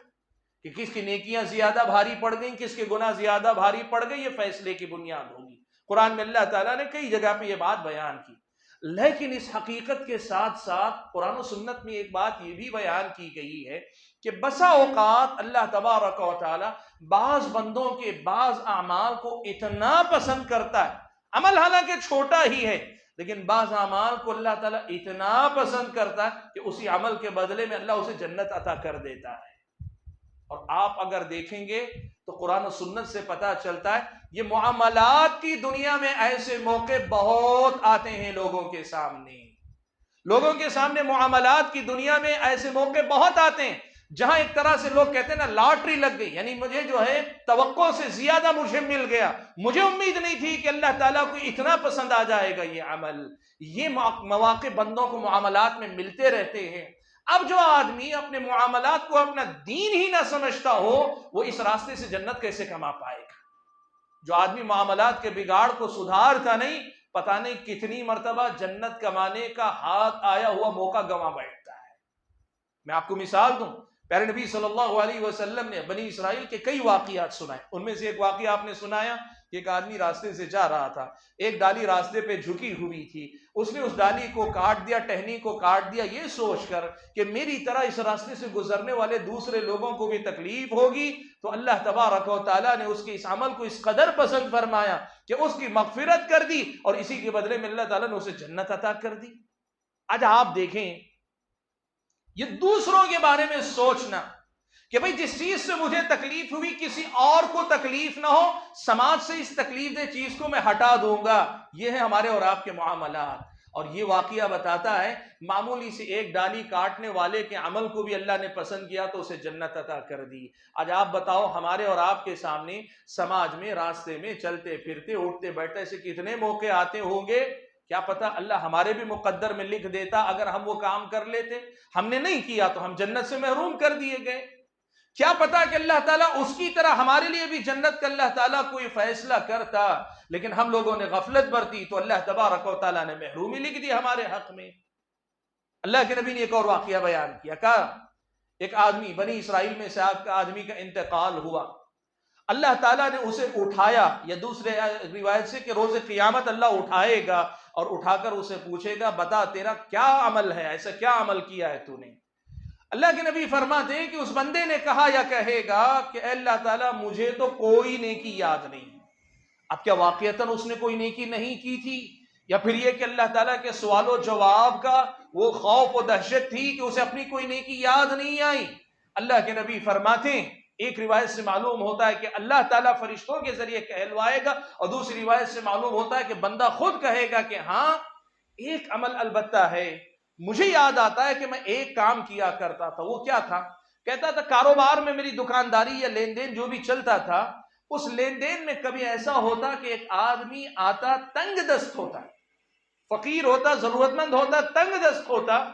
کہ کس کی نیکیاں زیادہ بھاری پڑ گئیں، کس کے گناہ زیادہ بھاری پڑ گئے، یہ فیصلے کی بنیاد ہوگی۔ قرآن میں اللہ تعالیٰ نے کئی جگہ پہ یہ بات بیان کی، لیکن اس حقیقت کے ساتھ ساتھ قرآن و سنت میں ایک بات یہ بھی بیان کی گئی ہے کہ بسا اوقات اللہ تبارک و تعالیٰ بعض بندوں کے بعض اعمال کو اتنا پسند کرتا ہے، عمل حالانکہ چھوٹا ہی ہے لیکن بعض اعمال کو اللہ تعالیٰ اتنا پسند کرتا ہے کہ اسی عمل کے بدلے میں اللہ اسے جنت عطا کر دیتا ہے۔ اور آپ اگر دیکھیں گے تو قرآن و سنت سے پتہ چلتا ہے یہ معاملات کی دنیا میں ایسے موقع بہت آتے ہیں لوگوں کے سامنے معاملات کی دنیا میں ایسے موقع بہت آتے ہیں جہاں ایک طرح سے لوگ کہتے ہیں نا لاٹری لگ گئی، یعنی مجھے جو ہے توقع سے زیادہ مجھے مل گیا، مجھے امید نہیں تھی کہ اللہ تعالیٰ کو اتنا پسند آ جائے گا یہ عمل۔ یہ مواقع بندوں کو معاملات میں ملتے رہتے ہیں۔ اب جو آدمی اپنے معاملات کو اپنا دین ہی نہ سمجھتا ہو وہ اس راستے سے جنت کیسے کما پائے گا؟ جو آدمی معاملات کے بگاڑ کو سدھارتا نہیں، پتہ نہیں کتنی مرتبہ جنت کمانے کا ہاتھ آیا ہوا موقع گنوا بیٹھتا ہے۔ میں آپ کو مثال دوں، پیارے نبی صلی اللہ علیہ وسلم نے بنی اسرائیل کے کئی واقعات سنائے، ان میں سے ایک واقعہ آپ نے سنایا کہ ایک آدمی راستے سے جا رہا تھا، ایک ڈالی راستے پہ جھکی ہوئی تھی، اس نے اس ڈالی کو کاٹ دیا، ٹہنی کو کاٹ دیا، یہ سوچ کر کہ میری طرح اس راستے سے گزرنے والے دوسرے لوگوں کو بھی تکلیف ہوگی، تو اللہ تبارک و تعالیٰ نے اس کے اس عمل کو اس قدر پسند فرمایا کہ اس کی مغفرت کر دی، اور اسی کے بدلے میں اللہ تعالیٰ نے اسے جنت عطا کر دی۔ آج آپ دیکھیں یہ دوسروں کے بارے میں سوچنا کہ بھئی جس چیز سے مجھے تکلیف ہوئی کسی اور کو تکلیف نہ ہو، سماج سے اس تکلیف دہ چیز کو میں ہٹا دوں گا، یہ ہے ہمارے اور آپ کے معاملات۔ اور یہ واقعہ بتاتا ہے معمولی سے ایک ڈالی کاٹنے والے کے عمل کو بھی اللہ نے پسند کیا تو اسے جنت عطا کر دی۔ آج آپ بتاؤ ہمارے اور آپ کے سامنے سماج میں راستے میں چلتے پھرتے اٹھتے بیٹھتے ایسے کتنے موقع آتے ہوں گے، کیا پتا اللہ ہمارے بھی مقدر میں لکھ دیتا اگر ہم وہ کام کر لیتے، ہم نے نہیں کیا تو ہم جنت سے محروم کر دیے گئے۔ کیا پتا کہ اللہ تعالیٰ اس کی طرح ہمارے لیے بھی جنت کا اللہ تعالیٰ کوئی فیصلہ کرتا، لیکن ہم لوگوں نے غفلت برتی تو اللہ تبارک و تعالیٰ نے محرومی لکھ دی ہمارے حق میں۔ اللہ کے نبی نے ایک اور واقعہ بیان کیا، کہا ایک آدمی بنی اسرائیل میں سے آدمی کا انتقال ہوا، اللہ تعالیٰ نے اسے اٹھایا، یا دوسرے روایت سے کہ روز قیامت اللہ اٹھائے گا اور اٹھا کر اسے پوچھے گا بتا تیرا کیا عمل ہے، ایسا کیا عمل کیا ہے تو نے۔ اللہ کے نبی فرماتے ہیں کہ اس بندے نے کہا یا کہے گا کہ اے اللہ تعالیٰ مجھے تو کوئی نیکی یاد نہیں۔ اب کیا واقعتاً اس نے کوئی نیکی نہیں کی تھی، یا پھر یہ کہ اللہ تعالیٰ کے سوال و جواب کا وہ خوف و دہشت تھی کہ اسے اپنی کوئی نیکی یاد نہیں آئی؟ اللہ کے نبی فرماتے ہیں ایک روایت سے معلوم ہوتا ہے کہ اللہ تعالیٰ فرشتوں کے ذریعے کہلوائے گا، اور دوسری روایت سے معلوم ہوتا ہے کہ بندہ خود کہے گا کہ ہاں ایک عمل البتہ ہے، مجھے یاد آتا ہے کہ میں ایک کام کیا کرتا تھا۔ وہ کیا تھا؟ کہتا تھا کاروبار میں میری دکانداری یا لین دین جو بھی چلتا تھا، اس لین دین میں کبھی ایسا ہوتا کہ ایک آدمی آتا تنگ دست ہوتا، فقیر ہوتا، ضرورت مند ہوتا، تنگ دست ہوتا،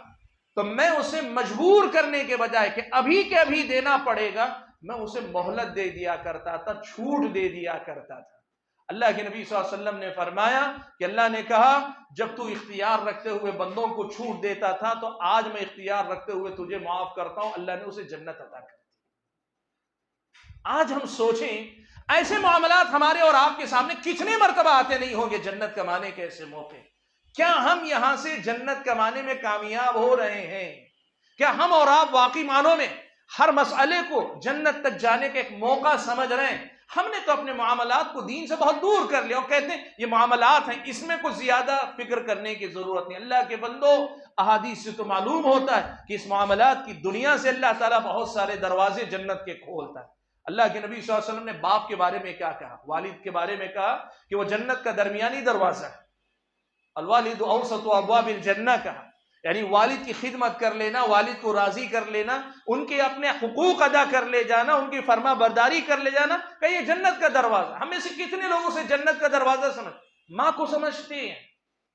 تو میں اسے مجبور کرنے کے بجائے کہ ابھی کے ابھی دینا پڑے گا، میں اسے مہلت دے دیا کرتا تھا، چھوٹ دے دیا کرتا تھا۔ اللہ کے نبی صلی اللہ علیہ وسلم نے فرمایا کہ اللہ نے کہا جب تو اختیار رکھتے ہوئے بندوں کو چھوٹ دیتا تھا تو آج میں اختیار رکھتے ہوئے تجھے معاف کرتا ہوں، اللہ نے اسے جنت عطا کر دی۔ آج ہم سوچیں ایسے معاملات ہمارے اور آپ کے سامنے کتنے مرتبہ آتے نہیں ہوں گے، جنت کمانے کے ایسے موقع کیا ہم یہاں سے جنت کمانے میں کامیاب ہو رہے ہیں؟ کیا ہم اور آپ واقعی معنوں میں ہر مسئلے کو جنت تک جانے کا ایک موقع سمجھ رہے ہیں؟ ہم نے تو اپنے معاملات کو دین سے بہت دور کر لیا اور کہتے ہیں یہ معاملات ہیں، اس میں کچھ زیادہ فکر کرنے کی ضرورت نہیں۔ اللہ کے بندو، احادیث سے تو معلوم ہوتا ہے کہ اس معاملات کی دنیا سے اللہ تعالیٰ بہت سارے دروازے جنت کے کھولتا ہے۔ اللہ کے نبی صلی اللہ علیہ وسلم نے باپ کے بارے میں کیا کہا؟ والد کے بارے میں کہا کہ وہ جنت کا درمیانی دروازہ ہے۔ الوالد اوسط ابواب الجنہ کہا، یعنی والد کی خدمت کر لینا، والد کو راضی کر لینا، ان کے اپنے حقوق ادا کر لے جانا، ان کی فرما برداری کر لے جانا، کہ یہ جنت کا دروازہ۔ ہم میں سے کتنے لوگوں سے جنت کا دروازہ سمجھ، ماں کو سمجھتے ہیں،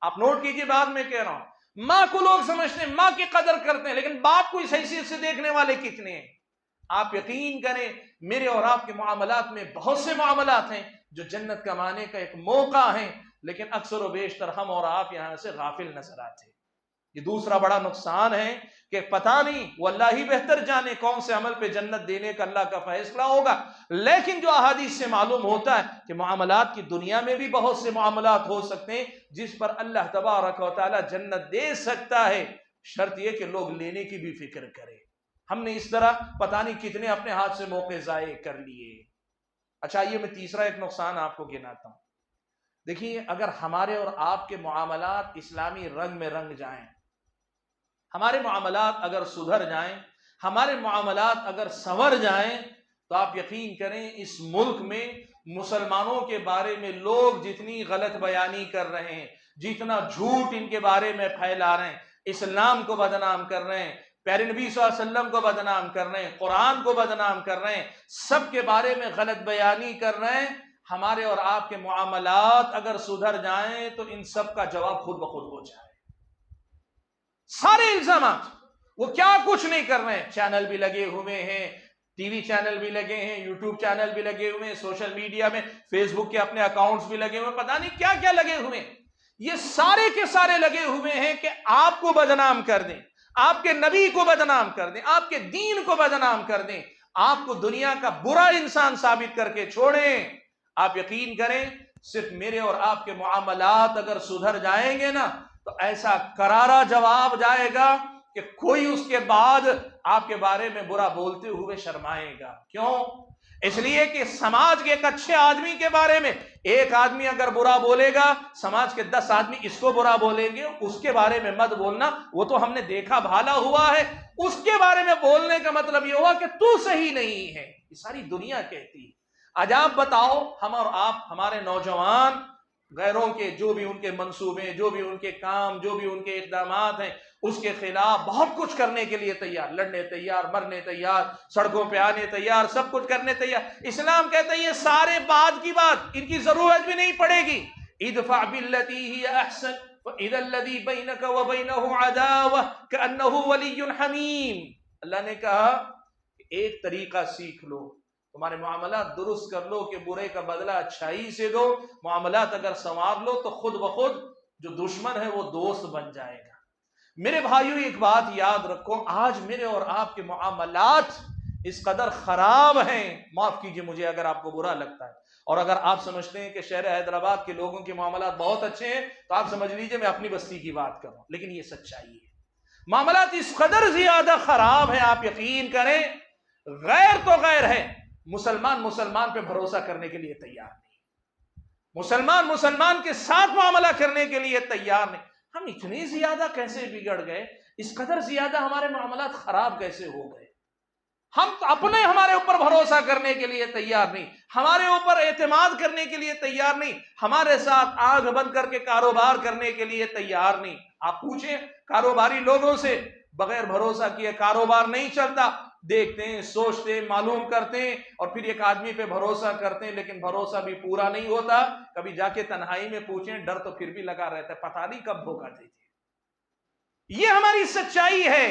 آپ نوٹ کیجئے بعد میں کہہ رہا ہوں، ماں کو لوگ سمجھتے ہیں، ماں کی قدر کرتے ہیں، لیکن باپ کو اس حیثیت سے دیکھنے والے کتنے ہیں؟ آپ یقین کریں، میرے اور آپ کے معاملات میں بہت سے معاملات ہیں جو جنت کمانے کا ایک موقع ہیں، لیکن اکثر و بیشتر ہم اور آپ یہاں سے غافل نظر آتے ہیں۔ یہ دوسرا بڑا نقصان ہے کہ پتہ نہیں، وہ اللہ ہی بہتر جانے کون سے عمل پہ جنت دینے کا اللہ کا فیصلہ ہوگا، لیکن جو احادیث سے معلوم ہوتا ہے کہ معاملات کی دنیا میں بھی بہت سے معاملات ہو سکتے ہیں جس پر اللہ تبارک و تعالی جنت دے سکتا ہے، شرط یہ کہ لوگ لینے کی بھی فکر کریں۔ ہم نے اس طرح پتہ نہیں کتنے اپنے ہاتھ سے موقع ضائع کر لیے۔ اچھا، یہ میں تیسرا ایک نقصان آپ کو گناتا ہوں۔ دیکھیے، اگر ہمارے اور آپ کے معاملات اسلامی رنگ میں رنگ جائیں، ہمارے معاملات اگر سدھر جائیں، ہمارے معاملات اگر سنور جائیں، تو آپ یقین کریں اس ملک میں مسلمانوں کے بارے میں لوگ جتنی غلط بیانی کر رہے ہیں، جتنا جھوٹ ان کے بارے میں پھیلا رہے ہیں، اسلام کو بدنام کر رہے ہیں، پیارے نبی صلی اللہ علیہ وسلم کو بدنام کر رہے ہیں، قرآن کو بدنام کر رہے ہیں، سب کے بارے میں غلط بیانی کر رہے ہیں، ہمارے اور آپ کے معاملات اگر سدھر جائیں تو ان سب کا جواب خود بخود ہو جائے۔ سارے الزامات، وہ کیا کچھ نہیں کر رہے ہیں، چینل بھی لگے ہوئے ہیں، ٹی وی چینل بھی لگے ہیں، یوٹیوب چینل بھی لگے ہوئے ہیں، سوشل میڈیا میں فیس بک کے اپنے اکاؤنٹس بھی لگے ہوئے ہیں، پتہ نہیں کیا کیا لگے ہوئے ہیں۔ یہ سارے کے سارے لگے ہوئے ہیں کہ آپ کو بدنام کر دیں، آپ کے نبی کو بدنام کر دیں، آپ کے دین کو بدنام کر دیں، آپ کو دنیا کا برا انسان ثابت کر کے چھوڑیں۔ آپ یقین کریں، صرف میرے اور آپ کے معاملات اگر سدھر جائیں گے نا تو ایسا کرارا جواب جائے گا کہ کوئی اس کے بعد آپ کے بارے میں برا بولتے ہوئے شرمائے گا۔ کیوں؟ اس لیے کہ سماج کے ایک اچھے آدمی کے بارے میں ایک آدمی اگر برا بولے گا، سماج کے 10 آدمی اس کو برا بولیں گے، اس کے بارے میں مت بولنا، وہ تو ہم نے دیکھا بھالا ہوا ہے، اس کے بارے میں بولنے کا مطلب یہ ہوا کہ تو صحیح نہیں ہے، یہ ساری دنیا کہتی ہے۔ آج آپ بتاؤ، ہم اور آپ، ہمارے نوجوان غیروں کے جو بھی ان کے منصوبے، جو بھی ان کے کام، جو بھی ان کے اقدامات ہیں، اس کے خلاف بہت کچھ کرنے کے لیے تیار، لڑنے تیار، مرنے تیار، سڑکوں پہ آنے تیار، سب کچھ کرنے تیار۔ اسلام کہتا ہے یہ سارے بعد کی بات، ان کی ضرورت بھی نہیں پڑے گی۔ ادفع باللتی ہی احسن فاذا الذی بینک وبینہ عداوہ کانہ ولی حمیم۔ اللہ نے کہا کہ ایک طریقہ سیکھ لو، تمہارے معاملات درست کر لو کہ برے کا بدلہ اچھائی سے دو، معاملات اگر سنوار لو تو خود بخود جو دشمن ہے وہ دوست بن جائے گا۔ میرے بھائیوں، ایک بات یاد رکھو، آج میرے اور آپ کے معاملات اس قدر خراب ہیں، معاف کیجئے مجھے اگر آپ کو برا لگتا ہے، اور اگر آپ سمجھتے ہیں کہ شہر حیدرآباد کے لوگوں کے معاملات بہت اچھے ہیں تو آپ سمجھ لیجئے میں اپنی بستی کی بات کر رہا ہوں، لیکن یہ سچائی ہے۔ معاملات اس قدر زیادہ خراب ہیں، آپ یقین کریں، غیر تو غیر ہے، مسلمان پہ بھروسہ کرنے کے لیے تیار نہیں، مسلمان کے ساتھ معاملہ کرنے کے لیے تیار نہیں۔ ہم اتنے زیادہ کیسے بگڑ گئے، اس قدر زیادہ ہمارے معاملات خراب کیسے ہو گئے؟ ہم اپنے ہمارے اوپر بھروسہ کرنے کے لیے تیار نہیں، ہمارے اوپر اعتماد کرنے کے لیے تیار نہیں، ہمارے ساتھ آنکھ بند کر کے کاروبار کرنے کے لیے تیار نہیں۔ آپ پوچھیں کاروباری لوگوں سے، بغیر بھروسہ کیے کاروبار نہیں چلتا، دیکھتے ہیں، سوچتے ہیں، معلوم کرتے ہیں، اور پھر ایک آدمی پہ بھروسہ کرتے ہیں، لیکن بھروسہ بھی پورا نہیں ہوتا۔ کبھی جا کے تنہائی میں پوچھیں، ڈر تو پھر بھی لگا رہتا ہے، پتہ نہیں کب دھوکہ دے دے۔ یہ ہماری سچائی ہے،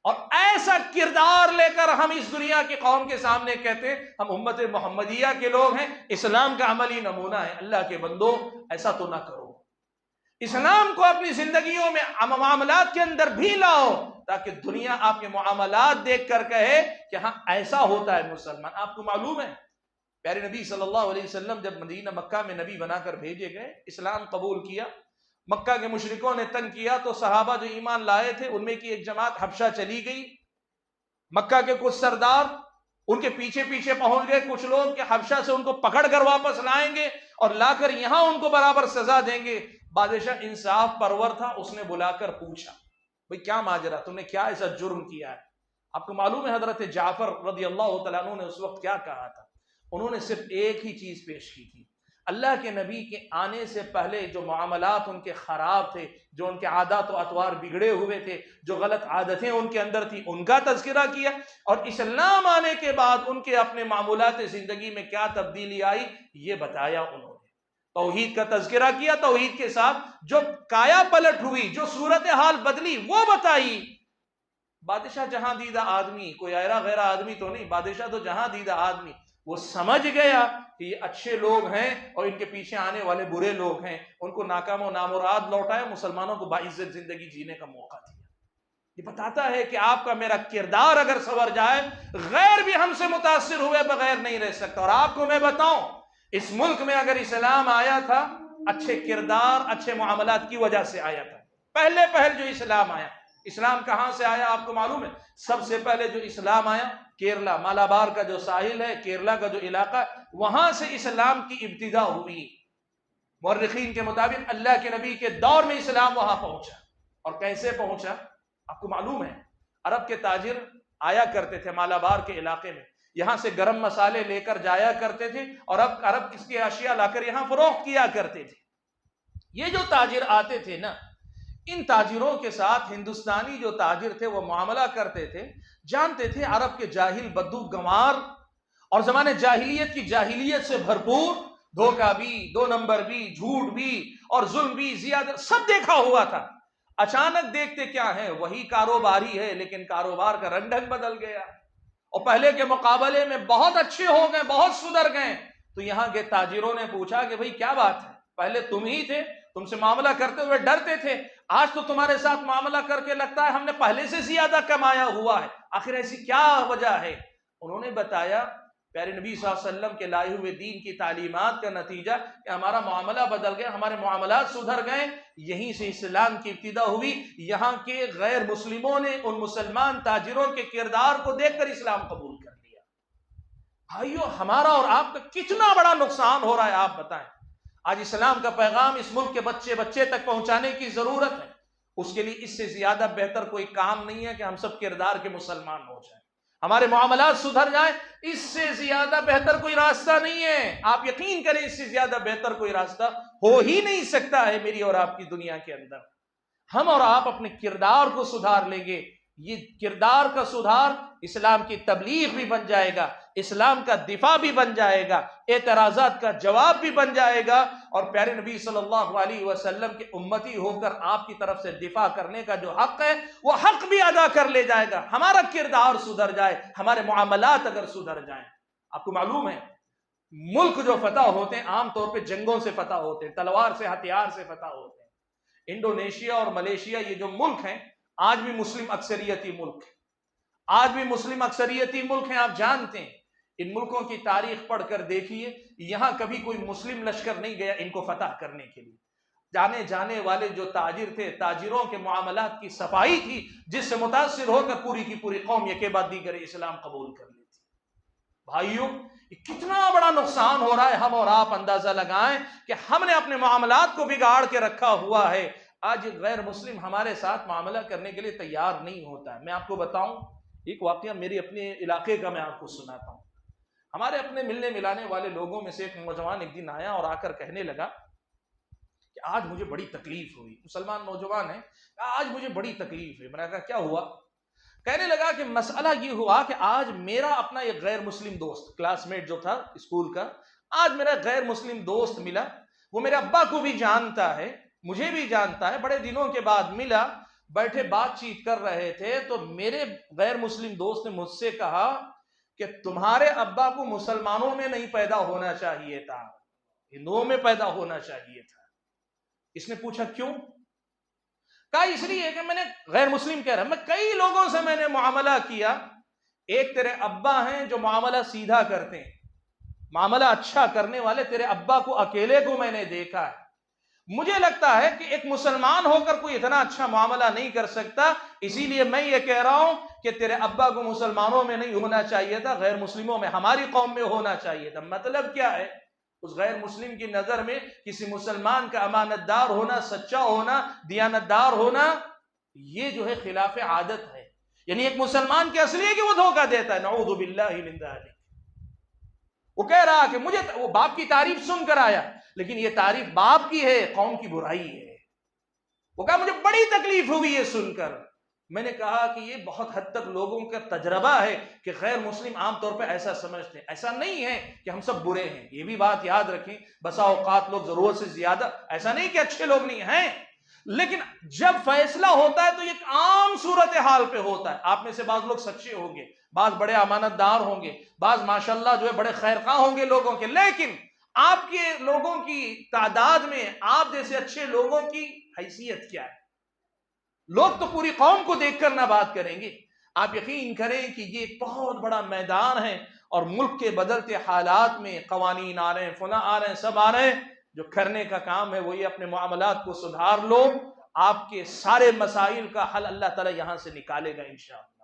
اور ایسا کردار لے کر ہم اس دنیا کی قوم کے سامنے کہتے ہیں ہم امت محمدیہ کے لوگ ہیں، اسلام کا عملی نمونہ ہے۔ اللہ کے بندو، ایسا تو نہ کرو، اسلام کو اپنی زندگیوں میں معاملات کے اندر بھی لاؤ، تاکہ دنیا آپ کے معاملات دیکھ کر کہے کہ ہاں ایسا ہوتا ہے مسلمان۔ آپ کو معلوم ہے پیارے نبی صلی اللہ علیہ وسلم جب مدینہ مکہ میں نبی بنا کر بھیجے گئے، اسلام قبول کیا، مکہ کے مشرکوں نے تنگ کیا تو صحابہ جو ایمان لائے تھے ان میں کی ایک جماعت حبشہ چلی گئی. مکہ کے کچھ سردار ان کے پیچھے پیچھے پہنچ گئے، کچھ لوگ کہ حبشہ سے ان کو پکڑ کر واپس لائیں گے اور لا کر یہاں ان کو برابر سزا دیں گے. بادشاہ انصاف پرور تھا، اس نے بلا کر پوچھا بھئی کیا ماجرا، تم نے کیا ایسا جرم کیا ہے؟ آپ کو معلوم ہے حضرت جعفر رضی اللہ تعالیٰ عنہ نے اس وقت کیا کہا تھا؟ انہوں نے صرف ایک ہی چیز پیش کی تھی. اللہ کے نبی کے آنے سے پہلے جو معاملات ان کے خراب تھے، جو ان کے عادات و اطوار بگڑے ہوئے تھے، جو غلط عادتیں ان کے اندر تھی، ان کا تذکرہ کیا، اور اسلام آنے کے بعد ان کے اپنے معمولات زندگی میں کیا تبدیلی آئی یہ بتایا. انہوں نے توحید کا تذکرہ کیا، توحید کے ساتھ جو کایا پلٹ ہوئی، جو صورتحال بدلی وہ بتائی. بادشاہ جہاں دیدہ آدمی، کوئی ایرا غیرہ آدمی تو نہیں، بادشاہ تو جہاں دیدہ آدمی، وہ سمجھ گیا کہ یہ اچھے لوگ ہیں اور ان کے پیچھے آنے والے برے لوگ ہیں. ان کو ناکام و نامراد لوٹایا، مسلمانوں کو باعزت زندگی جینے کا موقع دیا. یہ بتاتا ہے کہ آپ کا میرا کردار اگر سنور جائے، غیر بھی ہم سے متاثر ہوئے بغیر نہیں رہ سکتا. اور آپ کو میں بتاؤں، اس ملک میں اگر اسلام آیا تھا اچھے کردار، اچھے معاملات کی وجہ سے آیا تھا. پہل جو اسلام آیا، اسلام کہاں سے آیا آپ کو معلوم ہے؟ سب سے پہلے جو اسلام آیا کیرلا، مالابار کا جو ساحل ہے، کیرلا کا جو علاقہ، وہاں سے اسلام کی ابتدا ہوئی. مورخین کے مطابق اللہ کے نبی کے دور میں اسلام وہاں پہنچا. اور کیسے پہنچا آپ کو معلوم ہے؟ عرب کے تاجر آیا کرتے تھے مالابار کے علاقے میں، یہاں سے گرم مسالے لے کر جایا کرتے تھے اور اب عرب اس کی اشیاء لا کر یہاں فروخت کیا کرتے تھے. یہ جو تاجر آتے تھے نا، ان تاجروں کے ساتھ ہندوستانی جو تاجر تھے وہ معاملہ کرتے تھے، جانتے تھے عرب کے جاہل بدو گمار اور زمانے جاہلیت کی جاہلیت سے بھرپور، دھوکہ بھی، دو نمبر بھی، جھوٹ بھی اور ظلم بھی زیادہ سب دیکھا ہوا تھا. اچانک دیکھتے کیا ہے، وہی کاروباری ہے لیکن کاروبار کا رنگ ڈھنگ بدل گیا اور پہلے کے مقابلے میں بہت اچھے ہو گئے، بہت سدھر گئے. تو یہاں کے تاجروں نے پوچھا کہ بھئی کیا بات ہے، پہلے تم ہی تھے، تم سے معاملہ کرتے ہوئے ڈرتے تھے، آج تو تمہارے ساتھ معاملہ کر کے لگتا ہے ہم نے پہلے سے زیادہ کمایا ہوا ہے، آخر ایسی کیا وجہ ہے؟ انہوں نے بتایا پیارے نبی صلی اللہ علیہ وسلم کے لائے ہوئے دین کی تعلیمات کا نتیجہ کہ ہمارا معاملہ بدل گیا، ہمارے معاملات سدھر گئے. یہیں سے اسلام کی ابتدا ہوئی. یہاں کے غیر مسلموں نے ان مسلمان تاجروں کے کردار کو دیکھ کر اسلام قبول کر لیا. بھائیو، ہمارا اور آپ کا کتنا بڑا نقصان ہو رہا ہے آپ بتائیں. آج اسلام کا پیغام اس ملک کے بچے بچے تک پہنچانے کی ضرورت ہے. اس کے لیے اس سے زیادہ بہتر کوئی کام نہیں ہے کہ ہم سب کردار کے مسلمان ہو جائیں، ہمارے معاملات سدھر جائیں. اس سے زیادہ بہتر کوئی راستہ نہیں ہے. آپ یقین کریں اس سے زیادہ بہتر کوئی راستہ ہو ہی نہیں سکتا ہے میری اور آپ کی دنیا کے اندر. ہم اور آپ اپنے کردار کو سدھار لیں گے. یہ کردار کا سدھار اسلام کی تبلیغ بھی بن جائے گا، اسلام کا دفاع بھی بن جائے گا، اعتراضات کا جواب بھی بن جائے گا، اور پیارے نبی صلی اللہ علیہ وسلم کے امتی ہو کر آپ کی طرف سے دفاع کرنے کا جو حق ہے وہ حق بھی ادا کر لے جائے گا. ہمارا کردار سدھر جائے، ہمارے معاملات اگر سدھر جائیں. آپ کو معلوم ہے ملک جو فتح ہوتے ہیں عام طور پہ جنگوں سے فتح ہوتے ہیں، تلوار سے، ہتھیار سے فتح ہوتے ہیں. انڈونیشیا اور ملیشیا یہ جو ملک ہیں آج بھی مسلم اکثریتی ملک ہیں، آج بھی مسلم اکثریتی ملک ہیں. آپ جانتے ہیں ان ملکوں کی تاریخ پڑھ کر دیکھیے، یہاں کبھی کوئی مسلم لشکر نہیں گیا ان کو فتح کرنے کے لیے. جانے جانے والے جو تاجر تھے، تاجروں کے معاملات کی صفائی تھی جس سے متاثر ہو کر پوری کی پوری قوم یہ کے بعد دیگر اسلام قبول کر لیتی. بھائیوں، یہ کتنا بڑا نقصان ہو رہا ہے. ہم اور آپ اندازہ لگائیں کہ ہم نے اپنے معاملات کو بگاڑ کے رکھا ہوا ہے. آج غیر مسلم ہمارے ساتھ معاملہ کرنے کے لیے تیار نہیں ہوتا ہے. میں آپ کو بتاؤں ایک واقعہ میری اپنے علاقے کا، میں آپ کو سناتا ہوں. ہمارے اپنے ملنے ملانے والے لوگوں میں سے ایک نوجوان ایک دن آیا اور آ کر کہنے لگا کہ آج مجھے بڑی تکلیف ہوئی. مسلمان نوجوان ہے، آج مجھے بڑی تکلیف ہے. میں نے کہا کیا ہوا؟ کہنے لگا کہ مسئلہ یہ ہوا کہ آج میرا اپنا ایک غیر مسلم دوست، کلاس میٹ جو تھا اسکول کا، آج میرا غیر مسلم دوست ملا. وہ میرے ابا کو بھی جانتا ہے، مجھے بھی جانتا ہے. بڑے دنوں کے بعد ملا، بیٹھے بات چیت کر رہے تھے تو میرے غیر مسلم دوست نے مجھ سے کہا کہ تمہارے ابا کو مسلمانوں میں نہیں پیدا ہونا چاہیے تھا، ہندوؤں میں پیدا ہونا چاہیے تھا. اس نے پوچھا کیوں؟ کہا اس لیے کہ میں نے، غیر مسلم کہہ رہا، میں کئی لوگوں سے میں نے معاملہ کیا، ایک تیرے ابا ہیں جو معاملہ سیدھا کرتے ہیں، معاملہ اچھا کرنے والے، تیرے ابا کو اکیلے کو میں نے دیکھا ہے. مجھے لگتا ہے کہ ایک مسلمان ہو کر کوئی اتنا اچھا معاملہ نہیں کر سکتا، اسی لیے میں یہ کہہ رہا ہوں کہ تیرے ابا کو مسلمانوں میں نہیں ہونا چاہیے تھا، غیر مسلموں میں، ہماری قوم میں ہونا چاہیے تھا۔ مطلب کیا ہے؟ اس غیر مسلم کی نظر میں کسی مسلمان کا امانت دار ہونا، سچا ہونا، دیانت دار ہونا، یہ جو ہے خلاف عادت ہے۔ یعنی ایک مسلمان کی اصلی ہے کہ وہ دھوکہ دیتا ہے، نعوذ باللہ من ذالک۔ وہ کہہ رہا کہ مجھے وہ باپ کی تعریف سن کر آیا، لیکن یہ تعریف باپ کی ہے، قوم کی برائی ہے۔ وہ کہا مجھے بڑی تکلیف ہوئی یہ سن کر۔ میں نے کہا کہ یہ بہت حد تک لوگوں کا تجربہ ہے کہ غیر مسلم عام طور پہ ایسا سمجھتے ہیں، ایسا نہیں ہے کہ ہم سب برے ہیں، یہ بھی بات یاد رکھیں۔ بسا اوقات لوگ ضرورت سے زیادہ، ایسا نہیں کہ اچھے لوگ نہیں ہیں، لیکن جب فیصلہ ہوتا ہے تو یہ ایک عام صورتحال پہ ہوتا ہے۔ آپ میں سے بعض لوگ سچے ہوں گے، بعض بڑے امانت دار ہوں گے، بعض ماشاءاللہ جو ہے بڑے خیر خواہ ہوں گے لوگوں کے، لیکن آپ کے لوگوں کی تعداد میں آپ جیسے اچھے لوگوں کی حیثیت کیا ہے؟ لوگ تو پوری قوم کو دیکھ کر نہ بات کریں گے۔ آپ یقین کریں کہ یہ ایک بہت بڑا میدان ہے، اور ملک کے بدلتے حالات میں قوانین آ رہے ہیں، فلاں آ رہے ہیں، سب آ رہے ہیں۔ جو کرنے کا کام ہے وہ یہ اپنے معاملات کو سدھار لو، آپ کے سارے مسائل کا حل اللہ تعالیٰ یہاں سے نکالے گا انشاءاللہ۔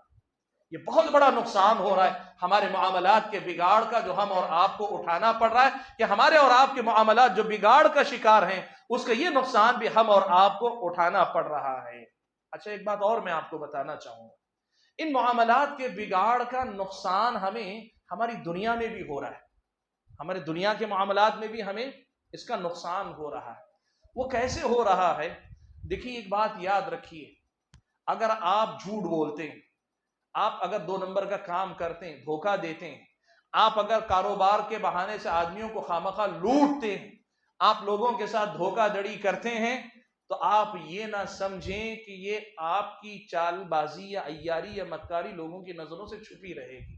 یہ بہت بڑا نقصان ہو رہا ہے ہمارے معاملات کے بگاڑ کا، جو ہم اور آپ کو اٹھانا پڑ رہا ہے کہ ہمارے اور آپ کے معاملات جو بگاڑ کا شکار ہیں، اس کا یہ نقصان بھی ہم اور آپ کو اٹھانا پڑ رہا ہے۔ اچھا، ایک بات اور میں آپ کو بتانا چاہوں گا، ان معاملات کے بگاڑ کا نقصان ہمیں ہماری دنیا میں بھی ہو رہا ہے، ہمارے دنیا کے معاملات میں بھی ہمیں اس کا نقصان ہو رہا ہے۔ وہ کیسے ہو رہا ہے؟ دیکھیے، ایک بات یاد رکھیے، اگر آپ جھوٹ بولتے ہیں، آپ اگر 2 نمبر کا کام کرتے ہیں، دھوکہ دیتے ہیں، آپ اگر کاروبار کے بہانے سے آدمیوں کو خامخواہ لوٹتے ہیں، آپ لوگوں کے ساتھ دھوکہ دڑی کرتے ہیں، تو آپ یہ نہ سمجھیں کہ یہ آپ کی چال بازی یا عیاری یا مکاری لوگوں کی نظروں سے چھپی رہے گی۔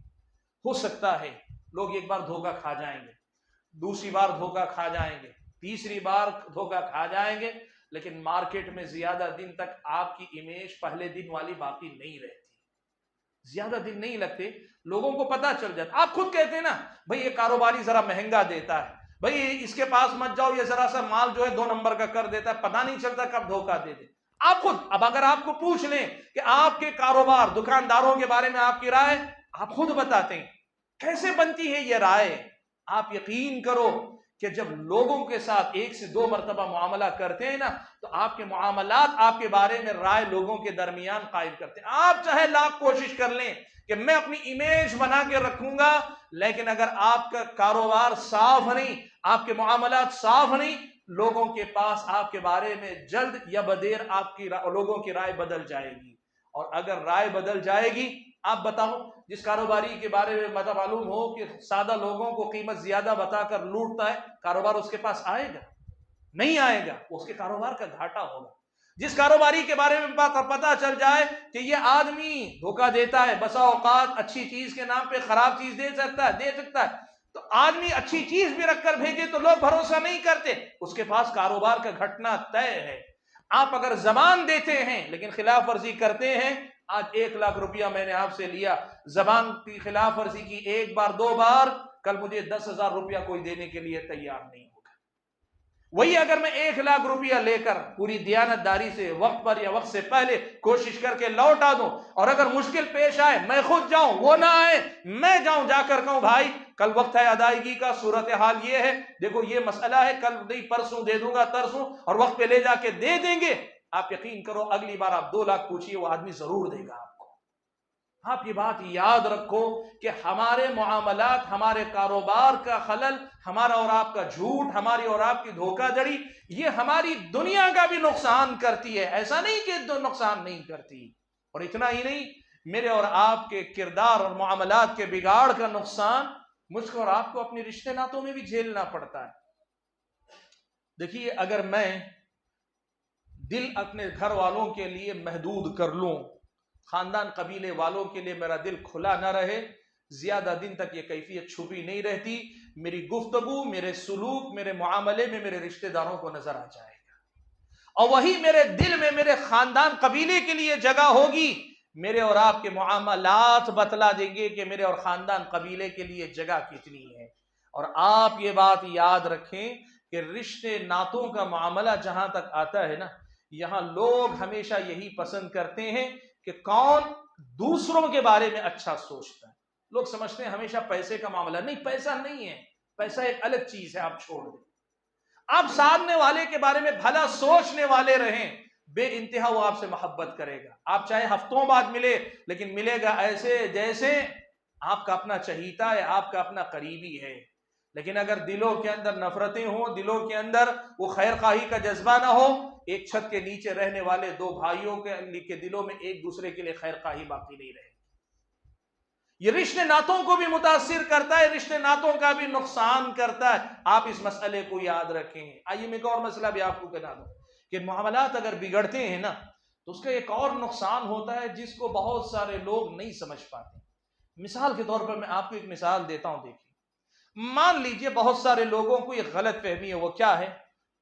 ہو سکتا ہے لوگ ایک بار دھوکہ کھا جائیں گے، دوسری بار دھوکہ کھا جائیں گے، تیسری بار دھوکہ کھا جائیں گے، لیکن مارکیٹ میں زیادہ دن تک آپ کی امیج پہلے دن والی باقی نہیں رہتی، زیادہ دن نہیں لگتے، لوگوں کو پتا چل جاتا۔ آپ خود کہتے ہیں نا بھئی یہ کاروباری ذرا مہنگا دیتا ہے، بھئی اس کے پاس مت جاؤ، یہ ذرا سا مال جو ہے 2 نمبر کا کر دیتا ہے، پتہ نہیں چلتا کب دھوکہ دے دے۔ آپ خود، اب اگر آپ کو پوچھ لیں کہ آپ کے کاروبار، دکانداروں کے بارے میں آپ کی رائے، آپ خود بتاتے ہیں۔ کیسے بنتی ہے یہ رائے؟ آپ یقین کرو کہ جب لوگوں کے ساتھ 1 سے 2 مرتبہ معاملہ کرتے ہیں نا، تو آپ کے معاملات آپ کے بارے میں رائے لوگوں کے درمیان قائم کرتے ہیں۔ آپ چاہے لاکھ کوشش کر لیں کہ میں اپنی امیج بنا کے رکھوں گا، لیکن اگر آپ کا کاروبار صاف نہیں، آپ کے معاملات صاف نہیں، لوگوں کے پاس آپ کے بارے میں جلد یا بدیر آپ کی لوگوں کی رائے بدل جائے گی۔ اور اگر رائے بدل جائے گی، آپ بتاؤ، جس کاروباری کے بارے میں معلوم ہو کہ سادہ لوگوں کو قیمت زیادہ بتا کر لوٹتا ہے، کاروبار اس کے پاس آئے گا؟ نہیں آئے گا، اس کے کاروبار کا گھاٹا ہوگا۔ جس کاروباری کے بارے میں پتا چل جائے کہ یہ آدمی دھوکہ دیتا ہے، بسا اوقات اچھی چیز کے نام پہ خراب چیز دے سکتا ہے، تو آدمی اچھی چیز بھی رکھ کر بھیجے تو لوگ بھروسہ نہیں کرتے، اس کے پاس کاروبار کا گھٹنا طے ہے۔ آپ اگر زبان دیتے ہیں لیکن خلاف ورزی کرتے ہیں، آج 1 لاکھ روپیہ میں نے آپ سے لیا، زبان کی خلاف ورزی کی 1 بار 2 بار، کل مجھے 10,000 روپیہ کوئی دینے کے لیے تیار نہیں ہوگا۔ وہی اگر میں 1 لاکھ روپیہ لے کر پوری دیانت داری سے وقت پر یا وقت سے پہلے کوشش کر کے لوٹا دوں، اور اگر مشکل پیش آئے میں خود جاؤں، وہ نہ آئے میں جاؤں، جا کر کہوں بھائی کل وقت ہے ادائیگی کا، صورتحال یہ ہے، دیکھو یہ مسئلہ ہے، کل نہیں پرسوں دے دوں گا، ترسوں، اور وقت پہ لے جا کے دے دیں گے، آپ یقین کرو اگلی بار آپ 2 لاکھ پوچھیے، وہ آدمی ضرور دے گا آپ کو۔ آپ یہ بات یاد رکھو کہ ہمارے معاملات، ہمارے کاروبار کا خلل، ہمارا اور آپ کا جھوٹ، ہماری اور آپ کی دھوکہ دڑی، یہ ہماری دنیا کا بھی نقصان کرتی ہے، ایسا نہیں کہ نقصان نہیں کرتی۔ اور اتنا ہی نہیں، میرے اور آپ کے کردار اور معاملات کے بگاڑ کا نقصان مجھ کو اور آپ کو اپنے رشتے ناتوں میں بھی جھیلنا پڑتا ہے۔ دیکھیے، اگر میں دل اپنے گھر والوں کے لیے محدود کر لوں، خاندان قبیلے والوں کے لیے میرا دل کھلا نہ رہے، زیادہ دن تک یہ کیفیت چھپی نہیں رہتی، میری گفتگو، میرے سلوک، میرے معاملے میں میرے رشتہ داروں کو نظر آ جائے گا، اور وہی میرے دل میں میرے خاندان قبیلے کے لیے جگہ ہوگی، میرے اور آپ کے معاملات بتلا دیں گے کہ میرے اور خاندان قبیلے کے لیے جگہ کتنی ہے۔ اور آپ یہ بات یاد رکھیں کہ رشتے ناتوں کا معاملہ جہاں تک آتا ہے نا، یہاں لوگ ہمیشہ یہی پسند کرتے ہیں کہ کون دوسروں کے بارے میں اچھا سوچتا ہے۔ لوگ سمجھتے ہیں ہمیشہ پیسے کا معاملہ، نہیں، پیسہ نہیں ہے، پیسہ ایک الگ چیز ہے، آپ چھوڑ دیں۔ آپ سامنے والے کے بارے میں بھلا سوچنے والے رہیں، بے انتہا وہ آپ سے محبت کرے گا۔ آپ چاہے ہفتوں بعد ملے، لیکن ملے گا ایسے جیسے آپ کا اپنا چہیتا ہے، آپ کا اپنا قریبی ہے۔ لیکن اگر دلوں کے اندر نفرتیں ہوں، دلوں کے اندر وہ خیر خواہی کا جذبہ نہ ہو، ایک چھت کے نیچے رہنے والے دو بھائیوں کے دلوں میں ایک دوسرے کے لیے خیر خواہی باقی نہیں رہے۔ یہ رشتے ناتوں کو بھی متاثر کرتا ہے، رشتے ناتوں کا بھی نقصان کرتا ہے۔ آپ اس مسئلے کو یاد رکھیں۔ آئیے میں ایک اور مسئلہ بھی آپ کو بتا دوں کہ معاملات اگر بگڑتے ہیں نا تو اس کا ایک اور نقصان ہوتا ہے جس کو بہت سارے لوگ نہیں سمجھ پاتے۔ مثال کے طور پر میں آپ کو ایک مثال دیتا ہوں، دیکھیے، مان لیجئے بہت سارے لوگوں کو ایک غلط فہمی ہے۔ وہ کیا ہے؟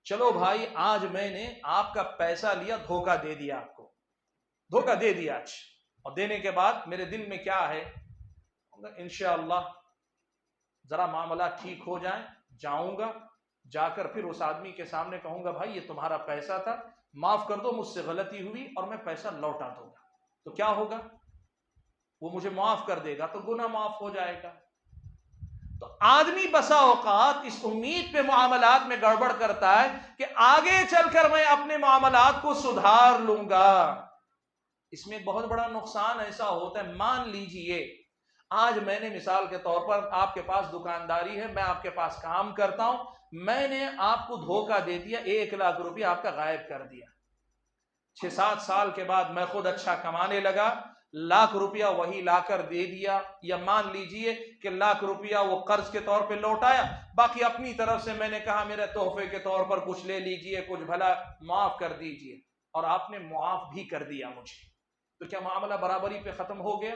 چلو بھائی، آج میں نے آپ کا پیسہ لیا، دھوکہ دے دیا، آپ کو دھوکہ دے دیا آج، اور دینے کے بعد میرے دل میں کیا ہے، انشاءاللہ ذرا معاملہ ٹھیک ہو جائیں، جاؤں گا، جا کر پھر اس آدمی کے سامنے کہوں گا بھائی یہ تمہارا پیسہ تھا، معاف کر دو، مجھ سے غلطی ہوئی اور میں پیسہ لوٹا دوں گا۔ تو کیا ہوگا؟ وہ مجھے معاف کر دے گا تو گناہ معاف ہو جائے گا۔ تو آدمی بسا اوقات اس امید پہ معاملات میں گڑبڑ کرتا ہے کہ آگے چل کر میں اپنے معاملات کو سدھار لوں گا۔ اس میں ایک بہت بڑا نقصان ایسا ہوتا ہے، مان لیجئے آج میں نے مثال کے طور پر آپ کے پاس دکانداری ہے، میں آپ کے پاس کام کرتا ہوں، میں نے آپ کو دھوکہ دے دیا، 1,00,000 روپیہ آپ کا غائب کر دیا۔ 6-7 سال کے بعد میں خود اچھا کمانے لگا، 1,00,000 روپیہ وہی لا کر دے دیا، یا مان لیجئے کہ 1,00,000 روپیہ وہ قرض کے طور پہ لوٹایا، باقی اپنی طرف سے میں نے کہا میرے تحفے کے طور پر کچھ لے لیجئے، کچھ بھلا معاف کر دیجئے، اور آپ نے معاف بھی کر دیا مجھے، تو کیا معاملہ برابری پہ ختم ہو گیا؟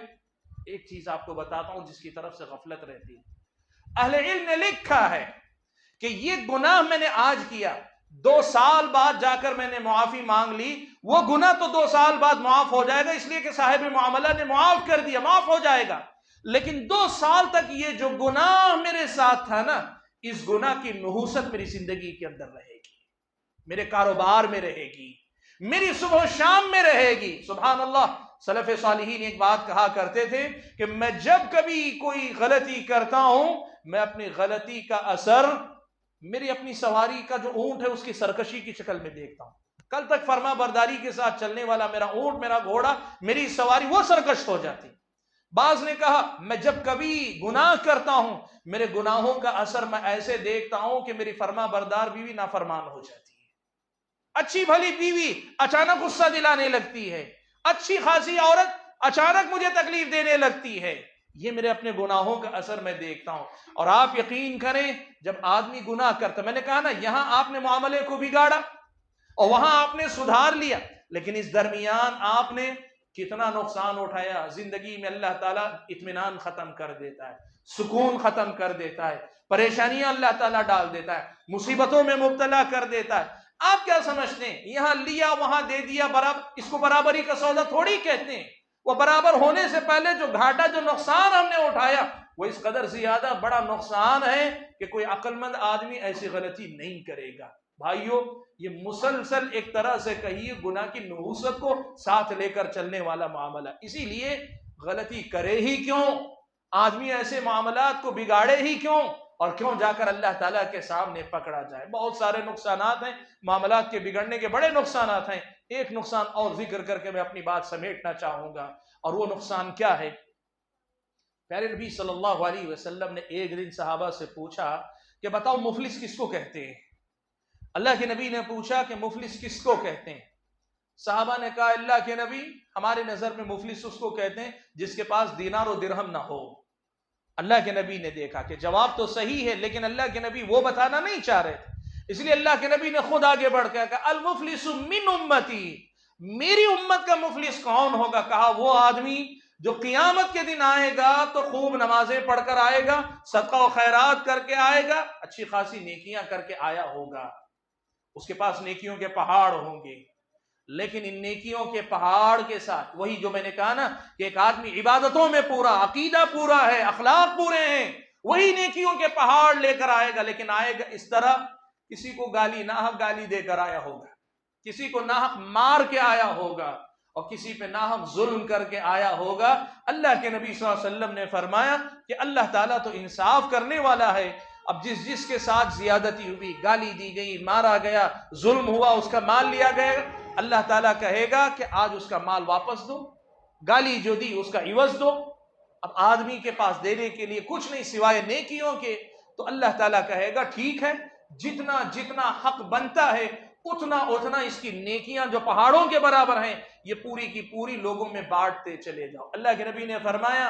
ایک چیز آپ کو بتاتا ہوں جس کی طرف سے غفلت رہتی ہے۔ اہل علم نے لکھا ہے کہ یہ گناہ میں نے آج کیا، 2 سال بعد جا کر میں نے معافی مانگ لی، وہ گناہ تو 2 سال بعد معاف ہو جائے گا، اس لیے کہ صاحب معاملہ نے معاف کر دیا، معاف ہو جائے گا، لیکن 2 سال تک یہ جو گناہ میرے ساتھ تھا نا، اس گناہ کی نحوست میری زندگی کے اندر رہے گی، میرے کاروبار میں رہے گی، میری صبح و شام میں رہے گی۔ سبحان اللہ، سلف صالحین ایک بات کہا کرتے تھے کہ میں جب کبھی کوئی غلطی کرتا ہوں، میں اپنی غلطی کا اثر میری اپنی سواری کا جو اونٹ ہے اس کی سرکشی کی شکل میں دیکھتا ہوں۔ کل تک فرما برداری کے ساتھ چلنے والا میرا اونٹ، میرا گھوڑا، میری سواری وہ سرکش ہو جاتی۔ بعض نے کہا میں جب کبھی گناہ کرتا ہوں، میرے گناہوں کا اثر میں ایسے دیکھتا ہوں کہ میری فرما بردار بیوی نافرمان ہو جاتی ہے، اچھی بھلی بیوی اچانک غصہ دلانے لگتی ہے، اچھی خاصی عورت اچانک مجھے تکلیف دینے لگتی ہے۔ یہ میرے اپنے گناہوں کا اثر میں دیکھتا ہوں۔ اور آپ یقین کریں، جب آدمی گناہ کرتا، میں نے کہا نا یہاں آپ نے معاملے کو بگاڑا اور وہاں آپ نے سدھار لیا، لیکن اس درمیان آپ نے کتنا نقصان اٹھایا۔ زندگی میں اللہ تعالیٰ اطمینان ختم کر دیتا ہے، سکون ختم کر دیتا ہے، پریشانیاں اللہ تعالیٰ ڈال دیتا ہے، مصیبتوں میں مبتلا کر دیتا ہے۔ آپ کیا سمجھتے ہیں یہاں لیا وہاں دے دیا، برابر، اس کو برابری کا سودا تھوڑی کہتے ہیں۔ وہ برابر ہونے سے پہلے جو گھاٹا، جو نقصان ہم نے اٹھایا، وہ اس قدر زیادہ بڑا نقصان ہے کہ کوئی عقل مند آدمی ایسی غلطی نہیں کرے گا۔ بھائیو، یہ مسلسل ایک طرح سے کہیے گناہ کی نحوست کو ساتھ لے کر چلنے والا معاملہ، اسی لیے غلطی کرے ہی کیوں، آدمی ایسے معاملات کو بگاڑے ہی کیوں، اور کیوں جا کر اللہ تعالیٰ کے سامنے پکڑا جائے۔ بہت سارے نقصانات ہیں، معاملات کے بگڑنے کے بڑے نقصانات ہیں۔ ایک نقصان اور ذکر کر کے میں اپنی بات سمیٹنا چاہوں گا، اور وہ نقصان کیا ہے؟ پیارے نبی صلی اللہ علیہ وسلم نے ایک دن صحابہ سے پوچھا کہ بتاؤ مفلس کس کو کہتے ہیں؟ اللہ کے نبی نے پوچھا کہ مفلس کس کو کہتے ہیں؟ صحابہ نے کہا اللہ کے نبی، ہمارے نظر میں مفلس اس کو کہتے ہیں جس کے پاس دینار و درہم نہ ہو۔ اللہ کے نبی نے دیکھا کہ جواب تو صحیح ہے، لیکن اللہ کے نبی وہ بتانا نہیں چاہ رہے تھے، اس لیے اللہ کے نبی نے خود آگے بڑھ کے کہا المفلس من امتی، میری امت کا مفلس کون ہوگا؟ کہا وہ آدمی جو قیامت کے دن آئے گا تو خوب نمازیں پڑھ کر آئے گا، صدقہ و خیرات کر کے آئے گا، اچھی خاصی نیکیاں کر کے آیا ہوگا، اس کے پاس نیکیوں کے پہاڑ ہوں گے، لیکن ان نیکیوں کے پہاڑ کے ساتھ وہی جو میں نے کہا نا کہ ایک آدمی عبادتوں میں پورا، عقیدہ پورا ہے، اخلاق پورے ہیں، وہی نیکیوں کے پہاڑ لے کر آئے گا، لیکن آئے گا اس طرح کسی کو ناحق گالی دے کر آیا ہوگا، کسی کو ناحق مار کے آیا ہوگا، اور کسی پہ ناحق ظلم کر کے آیا ہوگا۔ اللہ کے نبی صلی اللہ علیہ وسلم نے فرمایا کہ اللہ تعالیٰ تو انصاف کرنے والا ہے۔ اب جس کے ساتھ زیادتی ہوئی، گالی دی گئی، مارا گیا، ظلم ہوا، اس کا مال لیا گیا، اللہ تعالیٰ کہے گا کہ آج اس کا مال واپس دو، گالی جو دی اس کا عوض دو۔ اب آدمی کے پاس دینے کے لیے کچھ نہیں سوائے نیکیوں کے، تو اللہ تعالیٰ کہے گا ٹھیک ہے، جتنا جتنا حق بنتا ہے اتنا اتنا اس کی نیکیاں جو پہاڑوں کے برابر ہیں یہ پوری کی پوری لوگوں میں بانٹتے چلے جاؤ۔ اللہ کے نبی نے فرمایا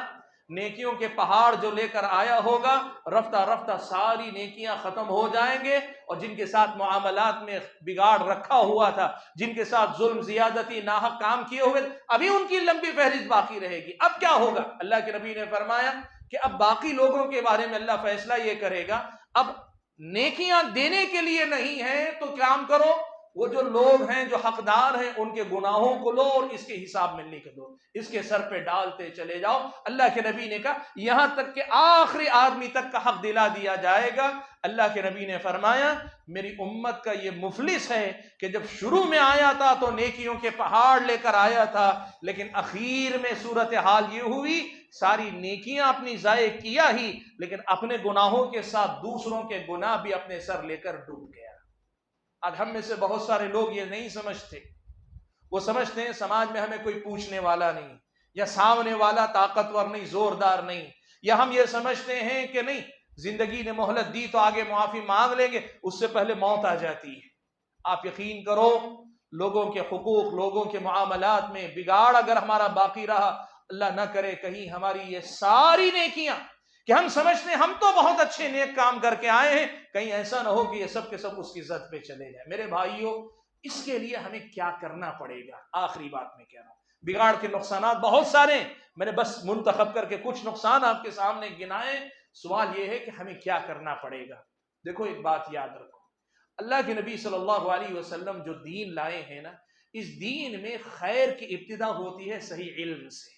نیکیوں کے پہاڑ جو لے کر آیا ہوگا، رفتہ رفتہ ساری نیکیاں ختم ہو جائیں گے، اور جن کے ساتھ معاملات میں بگاڑ رکھا ہوا تھا، جن کے ساتھ ظلم، زیادتی، ناحق کام کیے ہوئے، ابھی ان کی لمبی فہرست باقی رہے گی۔ اب کیا ہوگا؟ اللہ کے نبی نے فرمایا کہ اب باقی لوگوں کے بارے میں اللہ فیصلہ یہ کرے گا، اب نیکیاں دینے کے لیے نہیں ہیں تو کام کرو، وہ جو لوگ ہیں جو حقدار ہیں ان کے گناہوں کو لو اور اس کے حساب ملنے کے دو، اس کے سر پہ ڈالتے چلے جاؤ۔ اللہ کے نبی نے کہا یہاں تک کہ آخری آدمی تک کا حق دلا دیا جائے گا۔ اللہ کے نبی نے فرمایا میری امت کا یہ مفلس ہے کہ جب شروع میں آیا تھا تو نیکیوں کے پہاڑ لے کر آیا تھا، لیکن اخیر میں صورتحال یہ ہوئی ساری نیکیاں اپنی ضائع کیا ہی، لیکن اپنے گناہوں کے ساتھ دوسروں کے گناہ بھی اپنے سر لے کر ڈوب گیا۔ آج ہم میں سے بہت سارے لوگ یہ نہیں سمجھتے، وہ سمجھتے ہیں سماج میں ہمیں کوئی پوچھنے والا نہیں، یا سامنے والا طاقتور نہیں، زوردار نہیں، یا ہم یہ سمجھتے ہیں کہ نہیں زندگی نے مہلت دی تو آگے معافی مانگ لیں گے، اس سے پہلے موت آ جاتی ہے۔ آپ یقین کرو لوگوں کے حقوق، لوگوں کے معاملات میں بگاڑ اگر ہمارا باقی رہا، اللہ نہ کرے کہیں ہماری یہ ساری نیکیاں کہ ہم سمجھتے ہیں ہم تو بہت اچھے نیک کام کر کے آئے ہیں، کہیں ایسا نہ ہو کہ یہ سب کے سب اس کی زد پہ چلے جائیں۔ میرے بھائیوں اس کے لیے ہمیں کیا کرنا پڑے گا؟ آخری بات میں کہہ رہا ہوں، بگاڑ کے نقصانات بہت سارے ہیں، میں نے بس منتخب کر کے کچھ نقصان آپ کے سامنے گنائے۔ سوال یہ ہے کہ ہمیں کیا کرنا پڑے گا؟ دیکھو ایک بات یاد رکھو، اللہ کے نبی صلی اللہ علیہ وسلم جو دین لائے ہیں نا، اس دین میں خیر کی ابتدا ہوتی ہے صحیح علم سے،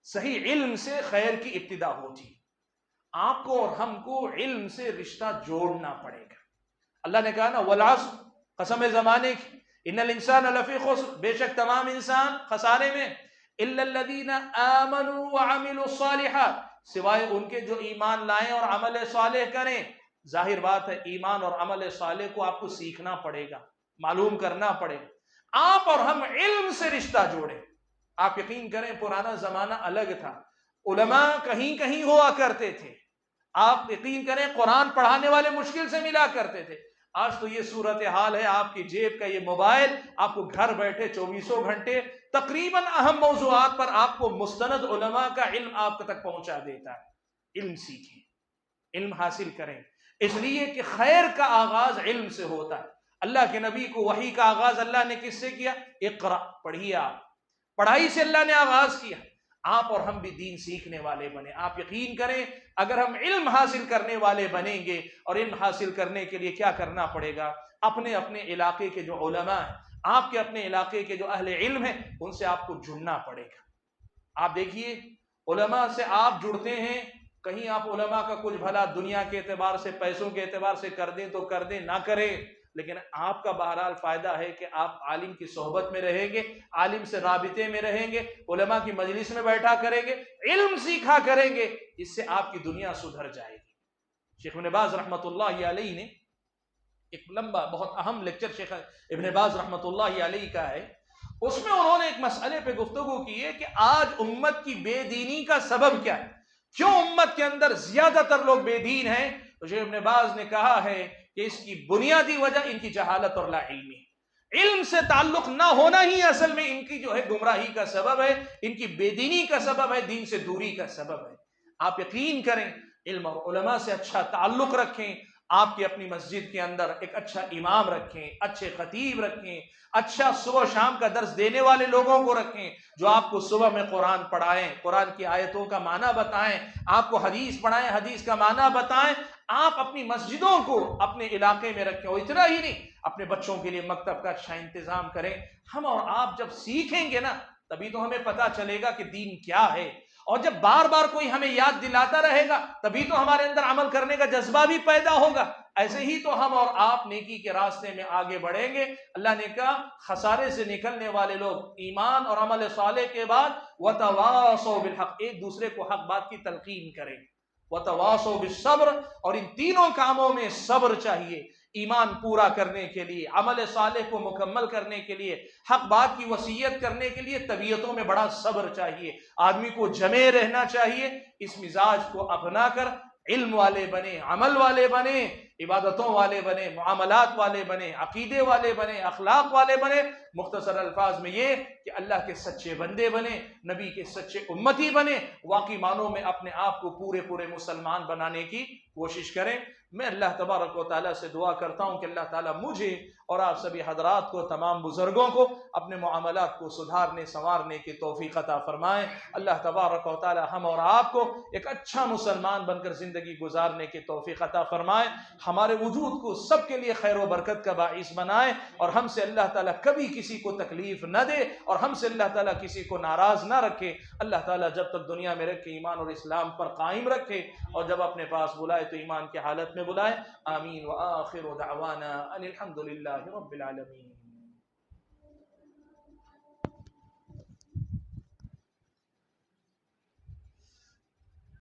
صحیح علم سے خیر کی ابتدا ہوتی ہے۔ آپ کو اور ہم کو علم سے رشتہ جوڑنا پڑے گا۔ اللہ نے کہا نا والعصر، قسم زمانے کی، ان الانسان لفی خسر، بے شک تمام انسان خسارے میں، الا الذین آمنوا وعملوا الصالحات، سوائے ان کے جو ایمان لائیں اور عمل صالح کریں۔ ظاہر بات ہے ایمان اور عمل صالح کو آپ کو سیکھنا پڑے گا، معلوم کرنا پڑے گا۔ آپ اور ہم علم سے رشتہ جوڑیں۔ آپ یقین کریں پرانا زمانہ الگ تھا، علماء کہیں کہیں ہوا کرتے تھے، آپ یقین کریں قرآن پڑھانے والے مشکل سے ملا کرتے تھے۔ آج تو یہ صورتحال ہے، آپ کی جیب کا یہ موبائل آپ کو گھر بیٹھے 24 گھنٹے تقریباً اہم موضوعات پر آپ کو مستند علماء کا علم آپ تک پہنچا دیتا ہے۔ علم سیکھیں، علم حاصل کریں، اس لیے کہ خیر کا آغاز علم سے ہوتا ہے۔ اللہ کے نبی کو وحی کا آغاز اللہ نے کس سے کیا؟ اقرا، پڑھیے، آپ پڑھائی سے اللہ نے آغاز کیا۔ آپ اور ہم بھی دین سیکھنے والے بنے۔ آپ یقین کریں اگر ہم علم حاصل کرنے والے بنیں گے، اور علم حاصل کرنے کے لیے کیا کرنا پڑے گا؟ اپنے اپنے علاقے کے جو علماء ہیں، آپ کے اپنے علاقے کے جو اہل علم ہیں، ان سے آپ کو جڑنا پڑے گا۔ آپ دیکھیے علماء سے آپ جڑتے ہیں، کہیں آپ علماء کا کچھ بھلا دنیا کے اعتبار سے، پیسوں کے اعتبار سے کر دیں تو کر دیں، نہ کریں، لیکن آپ کا بہرحال فائدہ ہے کہ آپ عالم کی صحبت میں رہیں گے، عالم سے رابطے میں رہیں گے، علماء کی مجلس میں بیٹھا کریں گے، علم سیکھا کریں گے، اس سے آپ کی دنیا سدھر جائے گی۔ شیخ ابن باز رحمۃ اللہ علیہ نے ایک لمبا بہت اہم لیکچر شیخ ابن باز رحمۃ اللہ علیہ کا ہے، اس میں انہوں نے ایک مسئلے پہ گفتگو کی ہے کہ آج امت کی بے دینی کا سبب کیا ہے، کیوں امت کے اندر زیادہ تر لوگ بے دین ہیں؟ تو شیخ ابن باز نے کہا ہے کہ اس کی بنیادی وجہ ان کی جہالت اور لا علمی ہے۔ علم سے تعلق نہ ہونا ہی اصل میں ان کی جو ہے گمراہی کا سبب ہے، ان کی بے دینی کا سبب ہے، دین سے دوری کا سبب ہے۔ آپ یقین کریں علم اور علماء سے اچھا تعلق رکھیں، آپ کی اپنی مسجد کے اندر ایک اچھا امام رکھیں، اچھے خطیب رکھیں، اچھا صبح شام کا درس دینے والے لوگوں کو رکھیں جو آپ کو صبح میں قرآن پڑھائیں، قرآن کی آیتوں کا معنی بتائیں، آپ کو حدیث پڑھائیں، حدیث کا معنی بتائیں۔ آپ اپنی مسجدوں کو اپنے علاقے میں رکھیں، اور اتنا ہی نہیں اپنے بچوں کے لیے مکتب کا اچھا انتظام کریں۔ ہم اور آپ جب سیکھیں گے نا تبھی تو ہمیں پتہ چلے گا کہ دین کیا ہے، اور جب بار بار کوئی ہمیں یاد دلاتا رہے گا تبھی تو ہمارے اندر عمل کرنے کا جذبہ بھی پیدا ہوگا. ایسے ہی تو ہم اور آپ نیکی کے راستے میں آگے بڑھیں گے. اللہ نے کہا خسارے سے نکلنے والے لوگ ایمان اور عمل صالح کے بعد وتواصوا بالحق، ایک دوسرے کو حق بات کی تلقین کریں. وتواصوا بالصبر، اور ان تینوں کاموں میں صبر چاہیے. ایمان پورا کرنے کے لیے، عمل صالح کو مکمل کرنے کے لیے، حق بات کی وصیت کرنے کے لیے طبیعتوں میں بڑا صبر چاہیے. آدمی کو جمے رہنا چاہیے. اس مزاج کو اپنا کر علم والے بنے، عمل والے بنے، عبادتوں والے بنے، معاملات والے بنے، عقیدے والے بنے، اخلاق والے بنے. مختصر الفاظ میں یہ کہ اللہ کے سچے بندے بنے، نبی کے سچے امتی بنے، واقعی معنوں میں اپنے آپ کو پورے مسلمان بنانے کی کوشش کریں. میں اللہ تبارک و تعالیٰ سے دعا کرتا ہوں کہ اللہ تعالیٰ مجھے اور آپ سبھی حضرات کو، تمام بزرگوں کو اپنے معاملات کو سدھارنے سنوارنے کی توفیق عطا فرمائیں. اللہ تبارک و تعالیٰ ہم اور آپ کو ایک اچھا مسلمان بن کر زندگی گزارنے کی توفیق عطا فرمائیں. ہمارے وجود کو سب کے لیے خیر و برکت کا باعث بنائیں، اور ہم سے اللہ تعالیٰ کبھی کسی کو تکلیف نہ دے، اور ہم سے اللہ تعالیٰ کسی کو ناراض نہ رکھے. اللہ تعالیٰ جب تک دنیا میں رکھے ایمان اور اسلام پر قائم رکھے، اور جب اپنے پاس بلائے تو ایمان کی حالت میں بلائے. آمین. وآخر دعوانا ان الحمد للہ رب العالمین.